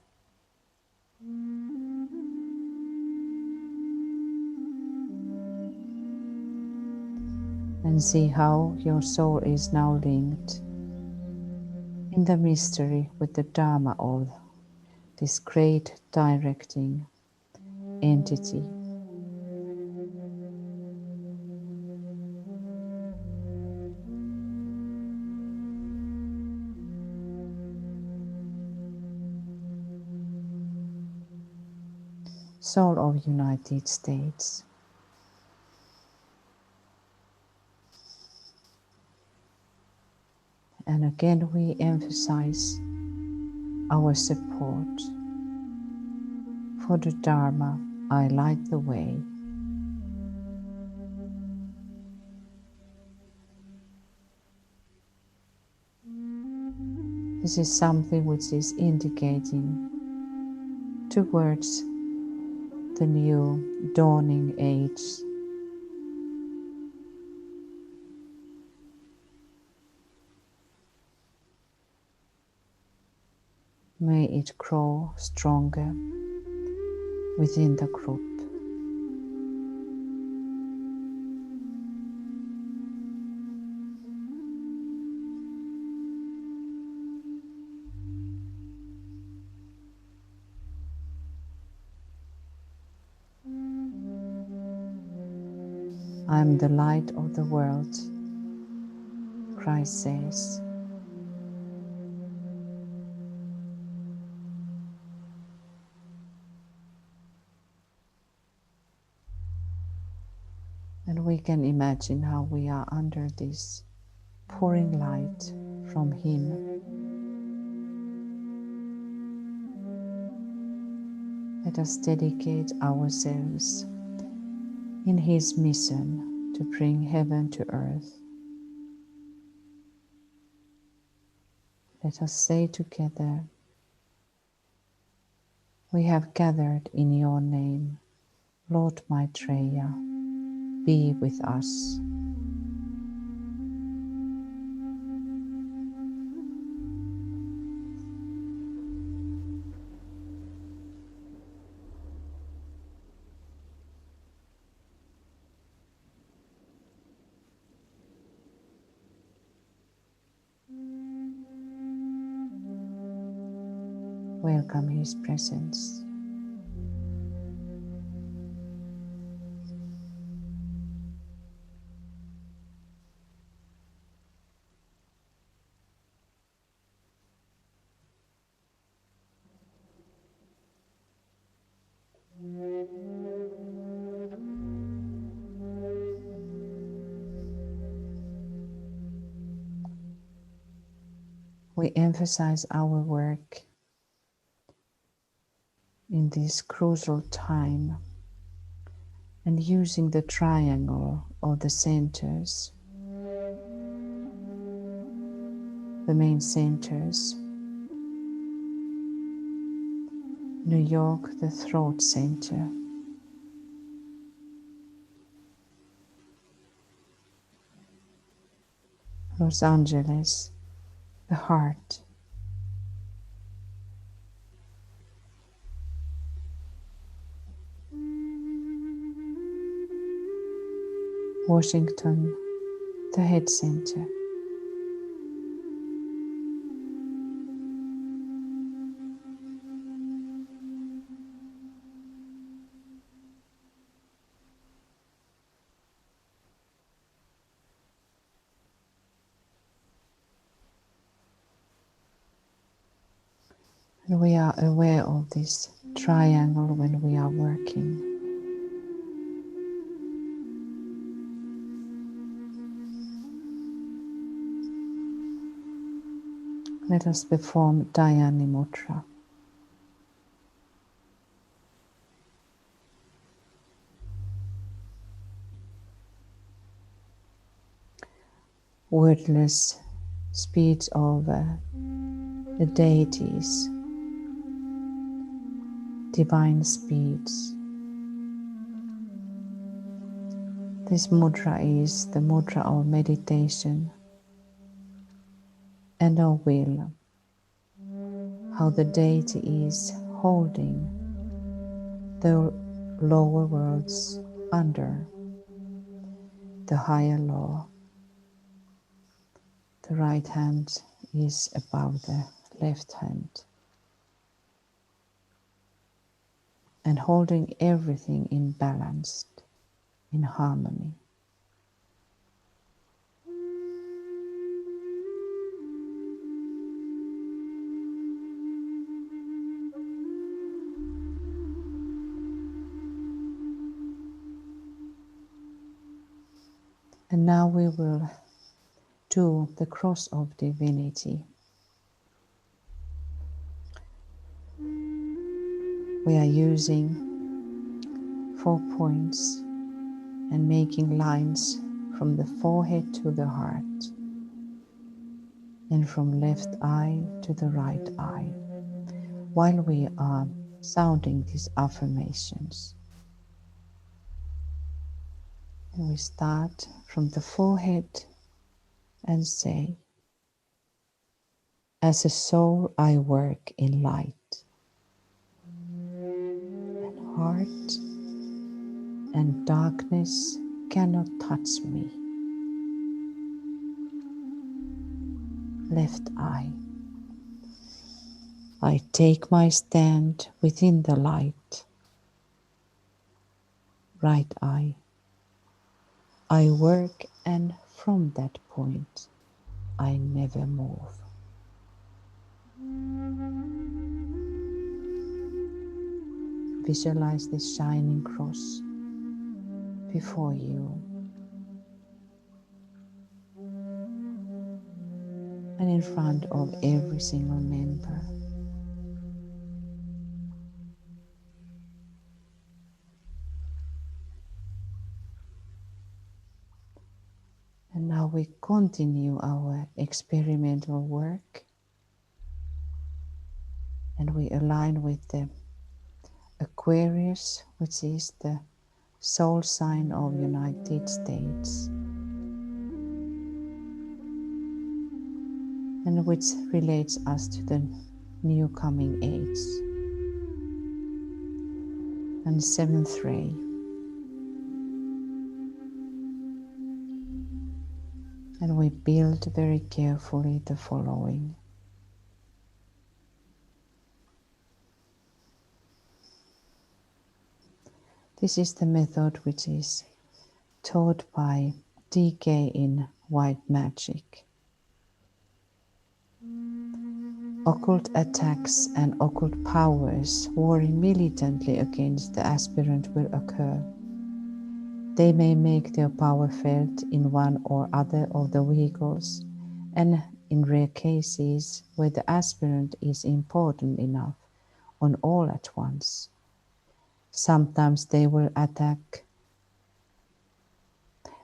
And see how your soul is now linked in the mystery with the Dharma of this great directing entity. Soul of United States. And again we emphasize our support for the Dharma. I light the way. This is something which is indicating towards the new dawning age. May it grow stronger within the group. I am the light of the world, Christ says. And we can imagine how we are under this pouring light from Him. Let us dedicate ourselves in His mission to bring heaven to earth. Let us say together, we have gathered in your name. Lord Maitreya, be with us. Welcome His presence. We emphasize our work in this crucial time and using the triangle of the centers, the main centers. New York, the throat center. Los Angeles, the heart. Washington, the head center. And we are aware of this triangle when we are working. Let us perform Dhyani Mudra. Wordless speech of the deities, divine speech. This mudra is the mudra of meditation and of will, how the deity is holding the lower worlds under the higher law. The right hand is above the left hand and holding everything in balance, in harmony. And now we will do the cross of divinity. We are using 4 points and making lines from the forehead to the heart and from left eye to the right eye while we are sounding these affirmations. And we start from the forehead and say, as a soul I work in light and heart and darkness cannot touch me. Left eye. I take my stand within the light. Right eye. I work and from that point I never move. Visualize this shining cross before you and in front of every single member. And now we continue our experimental work And we align with the Aquarius, which is the soul sign of United States, and which relates us to the new coming age. And seventh ray. And we build very carefully the following. This is the method which is taught by DK in White Magic. Occult attacks and occult powers warring militantly against the aspirant will occur. They may make their power felt in one or other of the vehicles, and in rare cases where the aspirant is important enough, on all at once. Sometimes they will attack.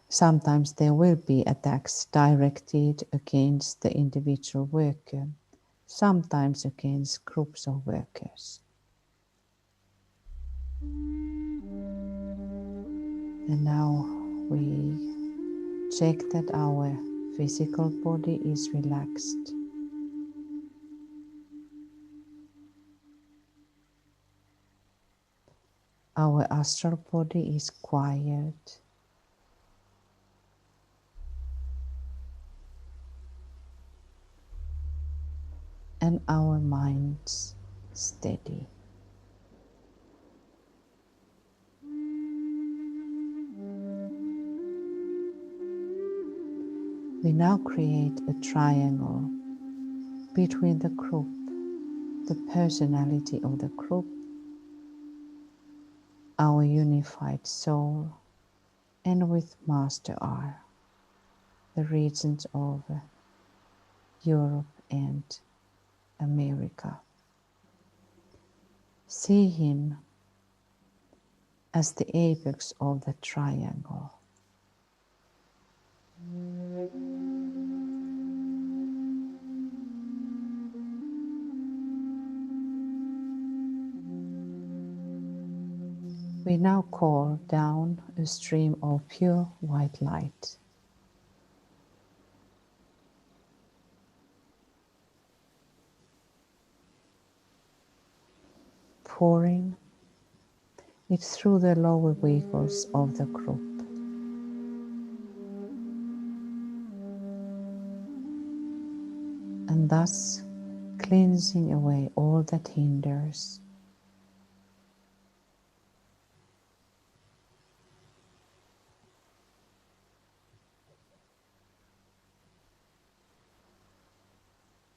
Sometimes there will be attacks directed against the individual worker, sometimes against groups of workers. And now we check that our physical body is relaxed. Our astral body is quiet. And our minds steady. We now create a triangle between the group, the personality of the group, our unified soul, and with Master R, the regions of Europe and America. See him as the apex of the triangle. We now call down a stream of pure white light. Pouring it through the lower vehicles of the group. And thus cleansing away all that hinders.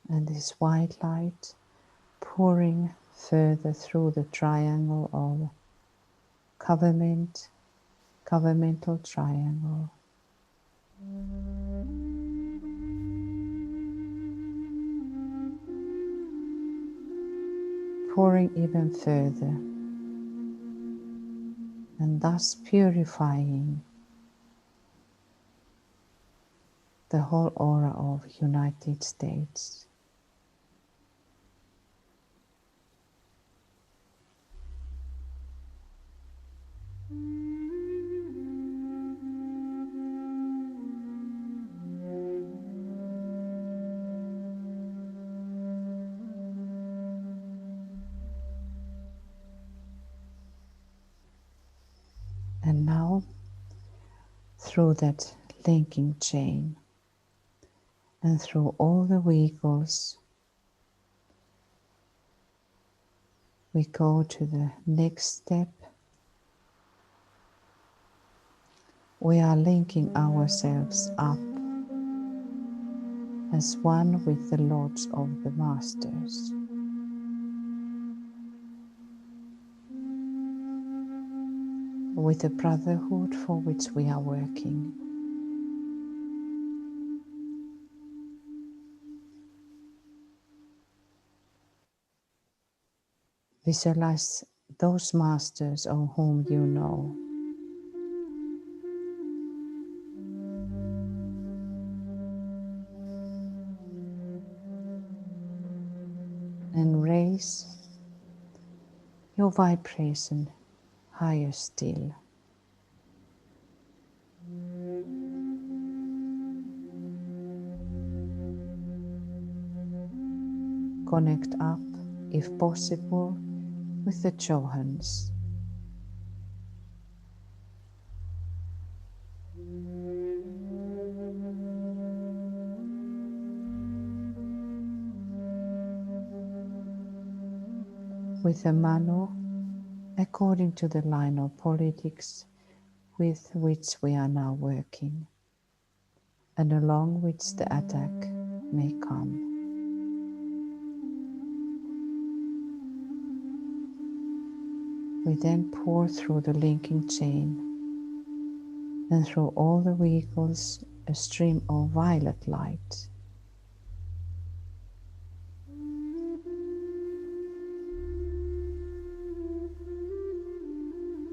And this white light pouring further through the triangle of governmental triangle. Pouring even further, and thus purifying the whole aura of United States. And now, through that linking chain and through all the vehicles, we go to the next step. We are linking ourselves up as one with the Lords of the Masters. With the brotherhood for which we are working. Visualize those masters of whom you know. and raise your vibration higher still. Connect up, if possible, with the Johans. With the Manu, according to the line of politics with which we are now working, and along which the attack may come. We then pour through the linking chain and through all the vehicles a stream of violet light.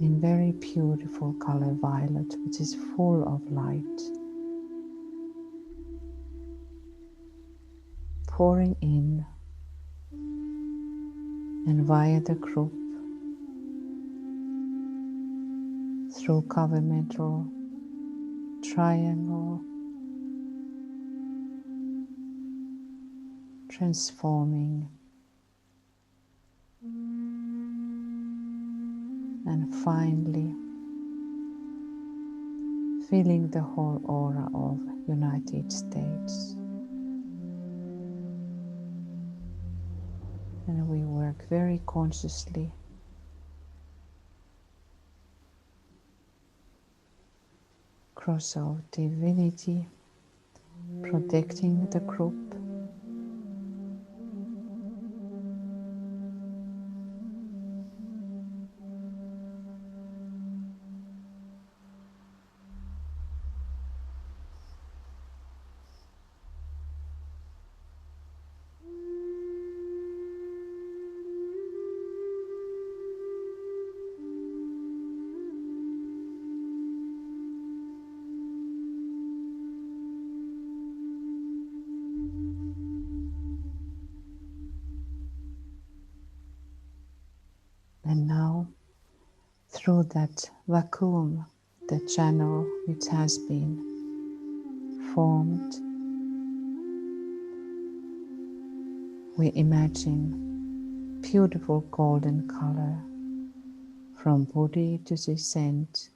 In very beautiful color violet, which is full of light, pouring in and via the group through governmental triangle, transforming and finally filling the whole aura of United States. And we work very consciously cross of divinity, protecting the group, and now through that vacuum, the channel which has been formed, we imagine beautiful golden color from body to descent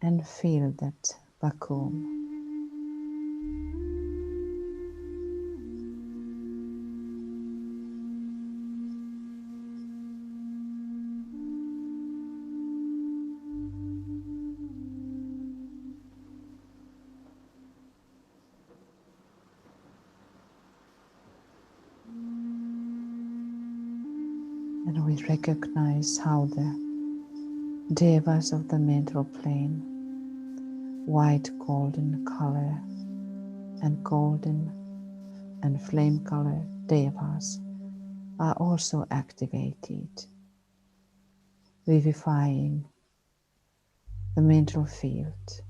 and feel that vacuum. And we recognize how the devas of the mental plane, white golden color and golden and flame color devas are also activated, vivifying the mental field,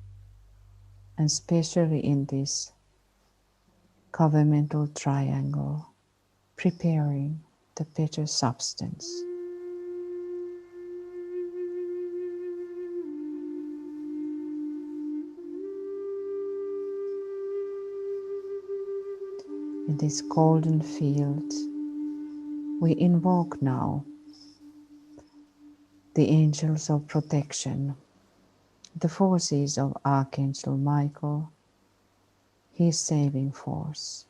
and especially in this governmental triangle, preparing the better substance. In this golden field, we invoke now the angels of protection, the forces of Archangel Michael, his saving force.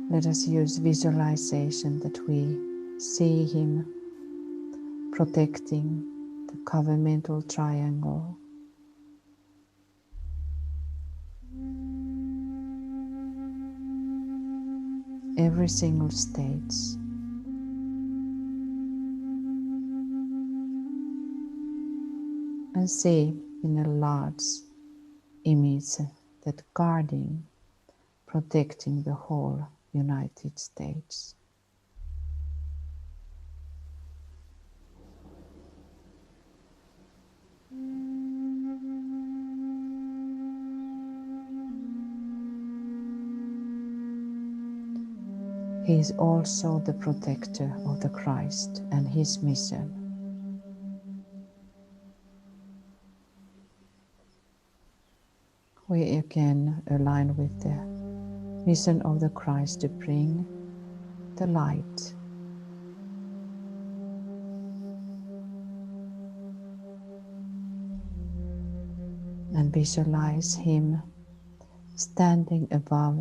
Let us use visualization that we see him protecting the governmental triangle. Every single state. And see in a large image that guarding, protecting the whole United States. He is also the protector of the Christ and his mission. We again align with the mission of the Christ to bring the light. And visualize him standing above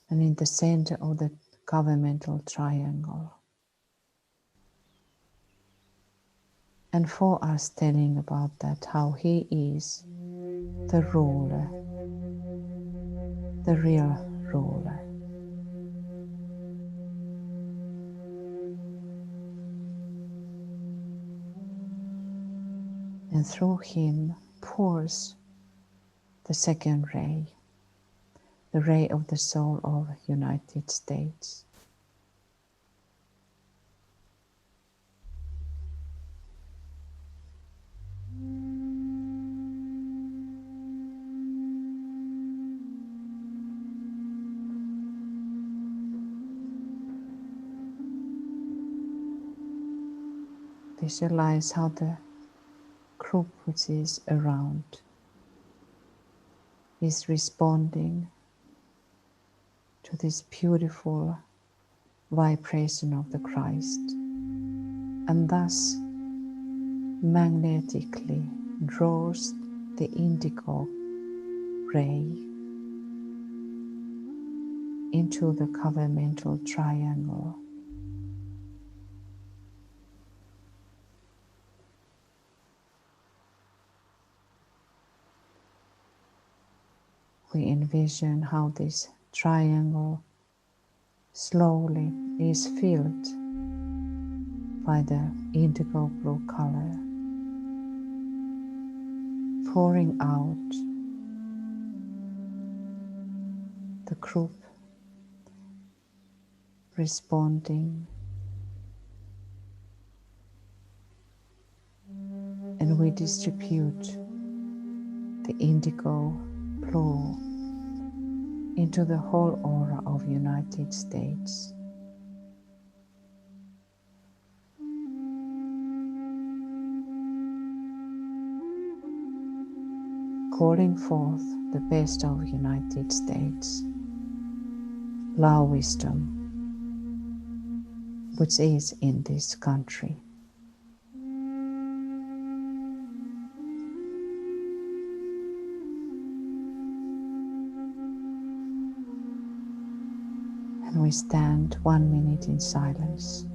and in the center of the governmental triangle. And for us telling about that, how he is the ruler, the real ruler. And through him pours the second ray, the ray of the soul of United States. Visualize how the group which is around is responding to this beautiful vibration of the Christ, and thus magnetically draws the indigo ray into the governmental triangle. We envision how this triangle slowly is filled by the indigo blue color, pouring out the group, responding, and we distribute the indigo blue into the whole aura of United States. Calling forth the best of United States, love, wisdom, which is in this country. And we stand 1 minute in silence.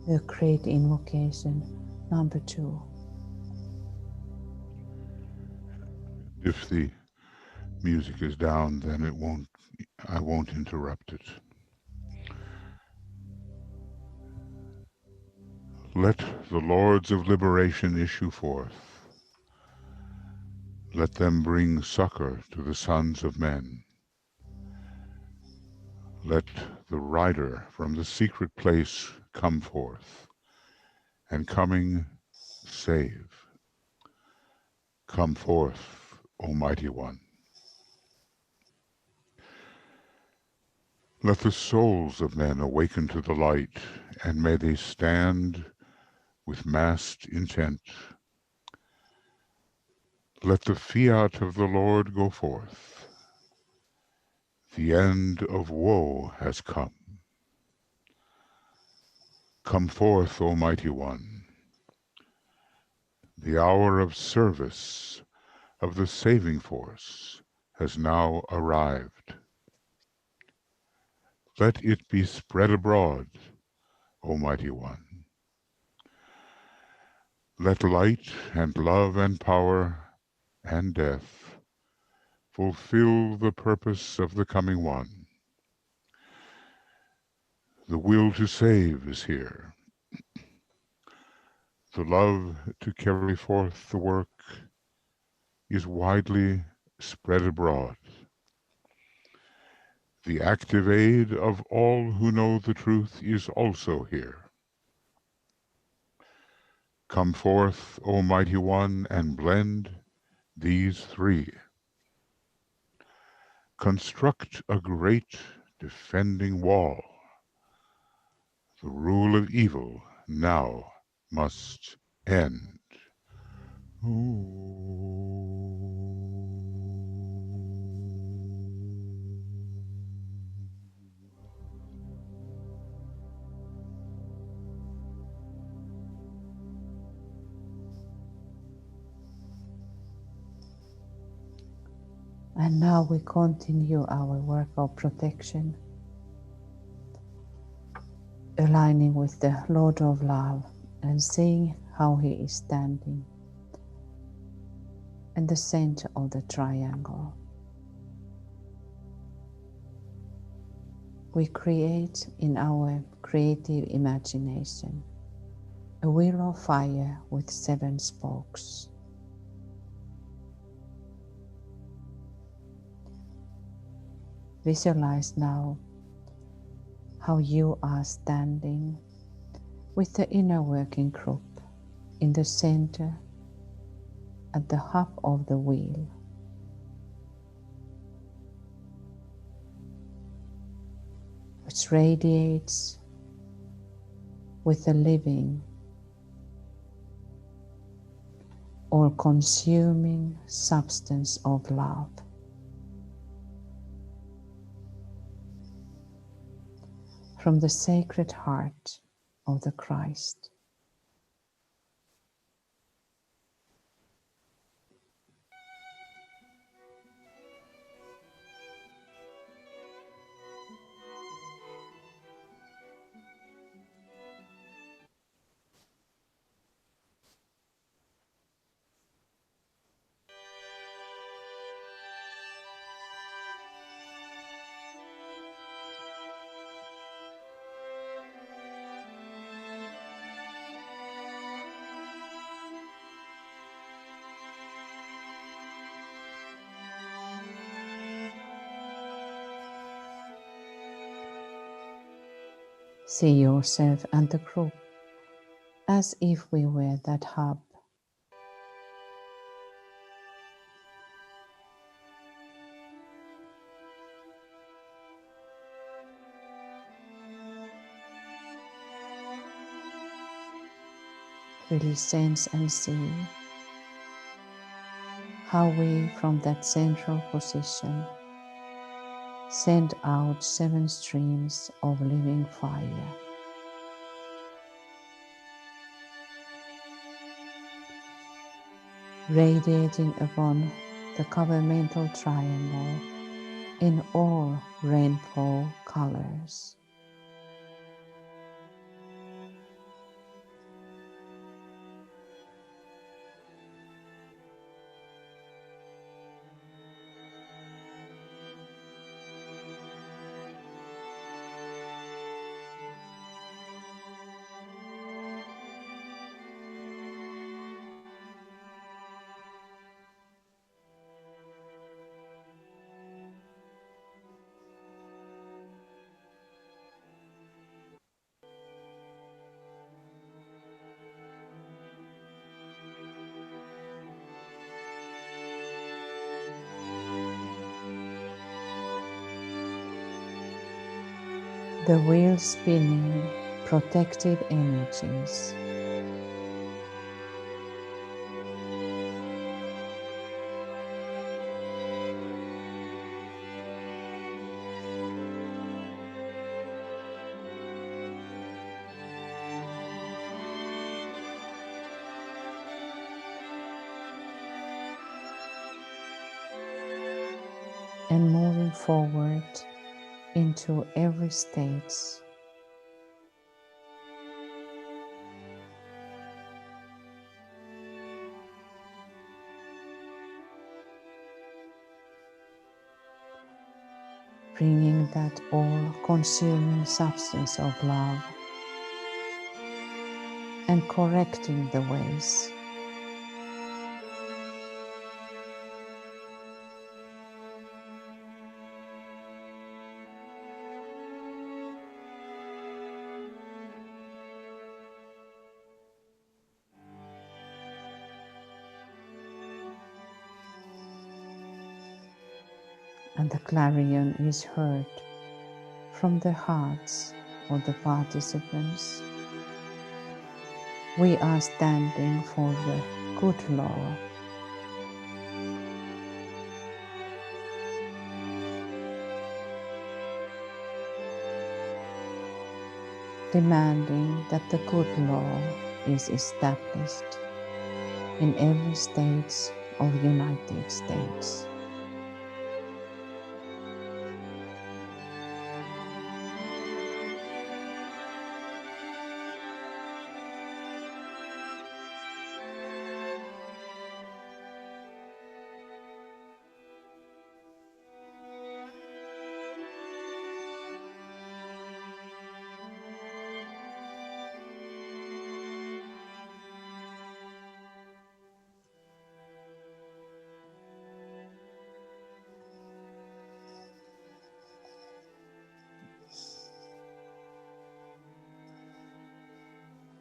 The great invocation number 2. If the music is down, then I won't interrupt it. Let the Lords of Liberation issue forth. Let them bring succor to the sons of men. Let the rider from the secret place come forth and coming save. Come forth, Almighty One. Let the souls of men awaken to the light, and may they stand with massed intent. Let the fiat of the Lord go forth. The end of woe has come. Come forth, Almighty One. The hour of service of the saving force has now arrived. Let it be spread abroad, Almighty One. Let light and love and power and death fulfill the purpose of the coming one. The will to save is here. The love to carry forth the work is widely spread abroad. The active aid of all who know the truth is also here. Come forth, Almighty One, and blend these three. Construct a great defending wall. The rule of evil now must end. And now we continue our work of protection, aligning with the Lord of Love and seeing how He is standing in the center of the triangle. We create in our creative imagination a wheel of fire with 7 spokes. Visualize now how you are standing with the inner working group in the center at the hub of the wheel. Which radiates with the living, all-consuming substance of love. From the Sacred Heart of the Christ. See yourself and the group as if we were that hub. Really sense and see how we, from that central position, send out 7 streams of living fire. Radiating upon the governmental triangle in all rainbow colors. The wheel spinning protective energies. And moving forward into every stage. Bringing that all-consuming substance of love and correcting the ways. And the clarion is heard from the hearts of the participants. We are standing for the good law. Demanding that the good law is established in every state of the United States.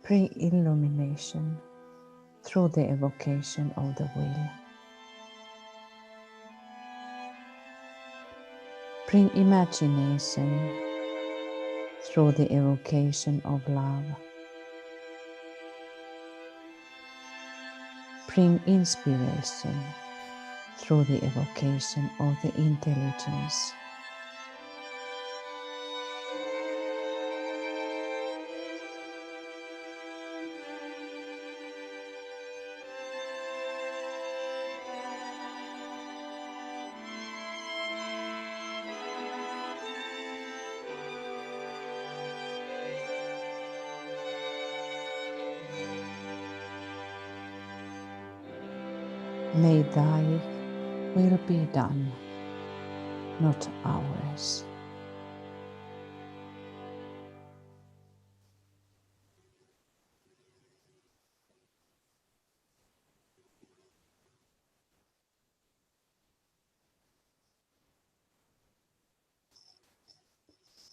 Pre-illumination through the evocation of the will. Bring imagination through the evocation of love. Bring inspiration through the evocation of the intelligence. May thy will be done, not ours.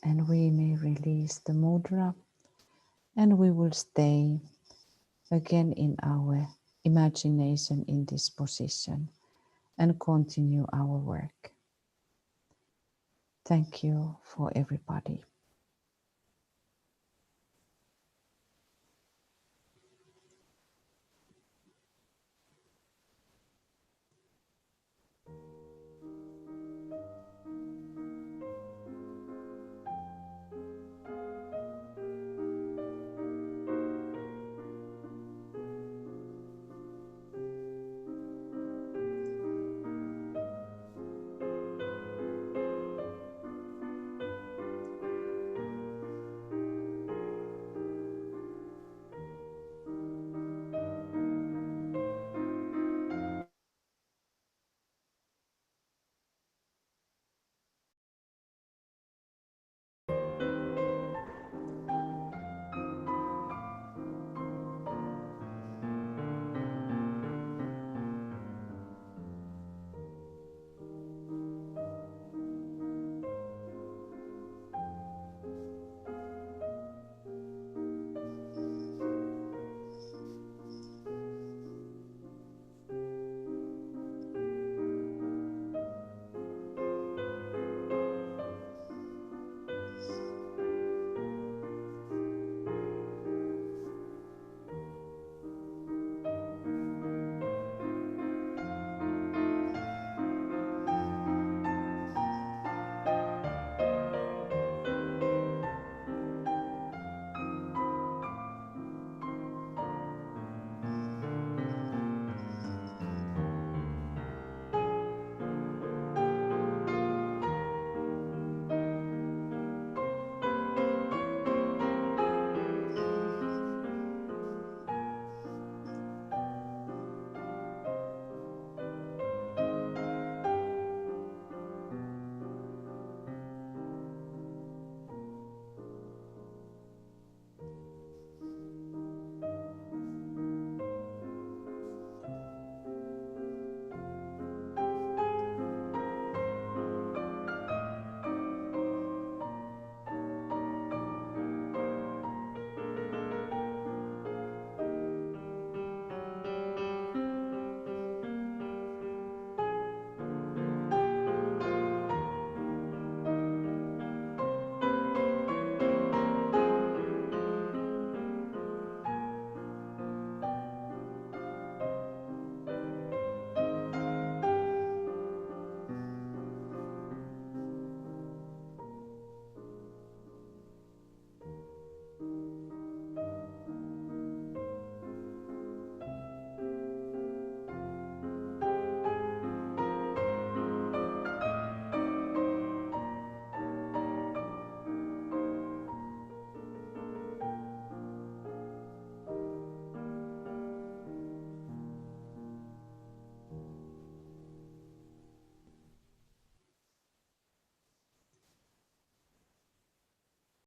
And we may release the mudra, and we will stay again in our imagination in this position and continue our work. Thank you for everybody.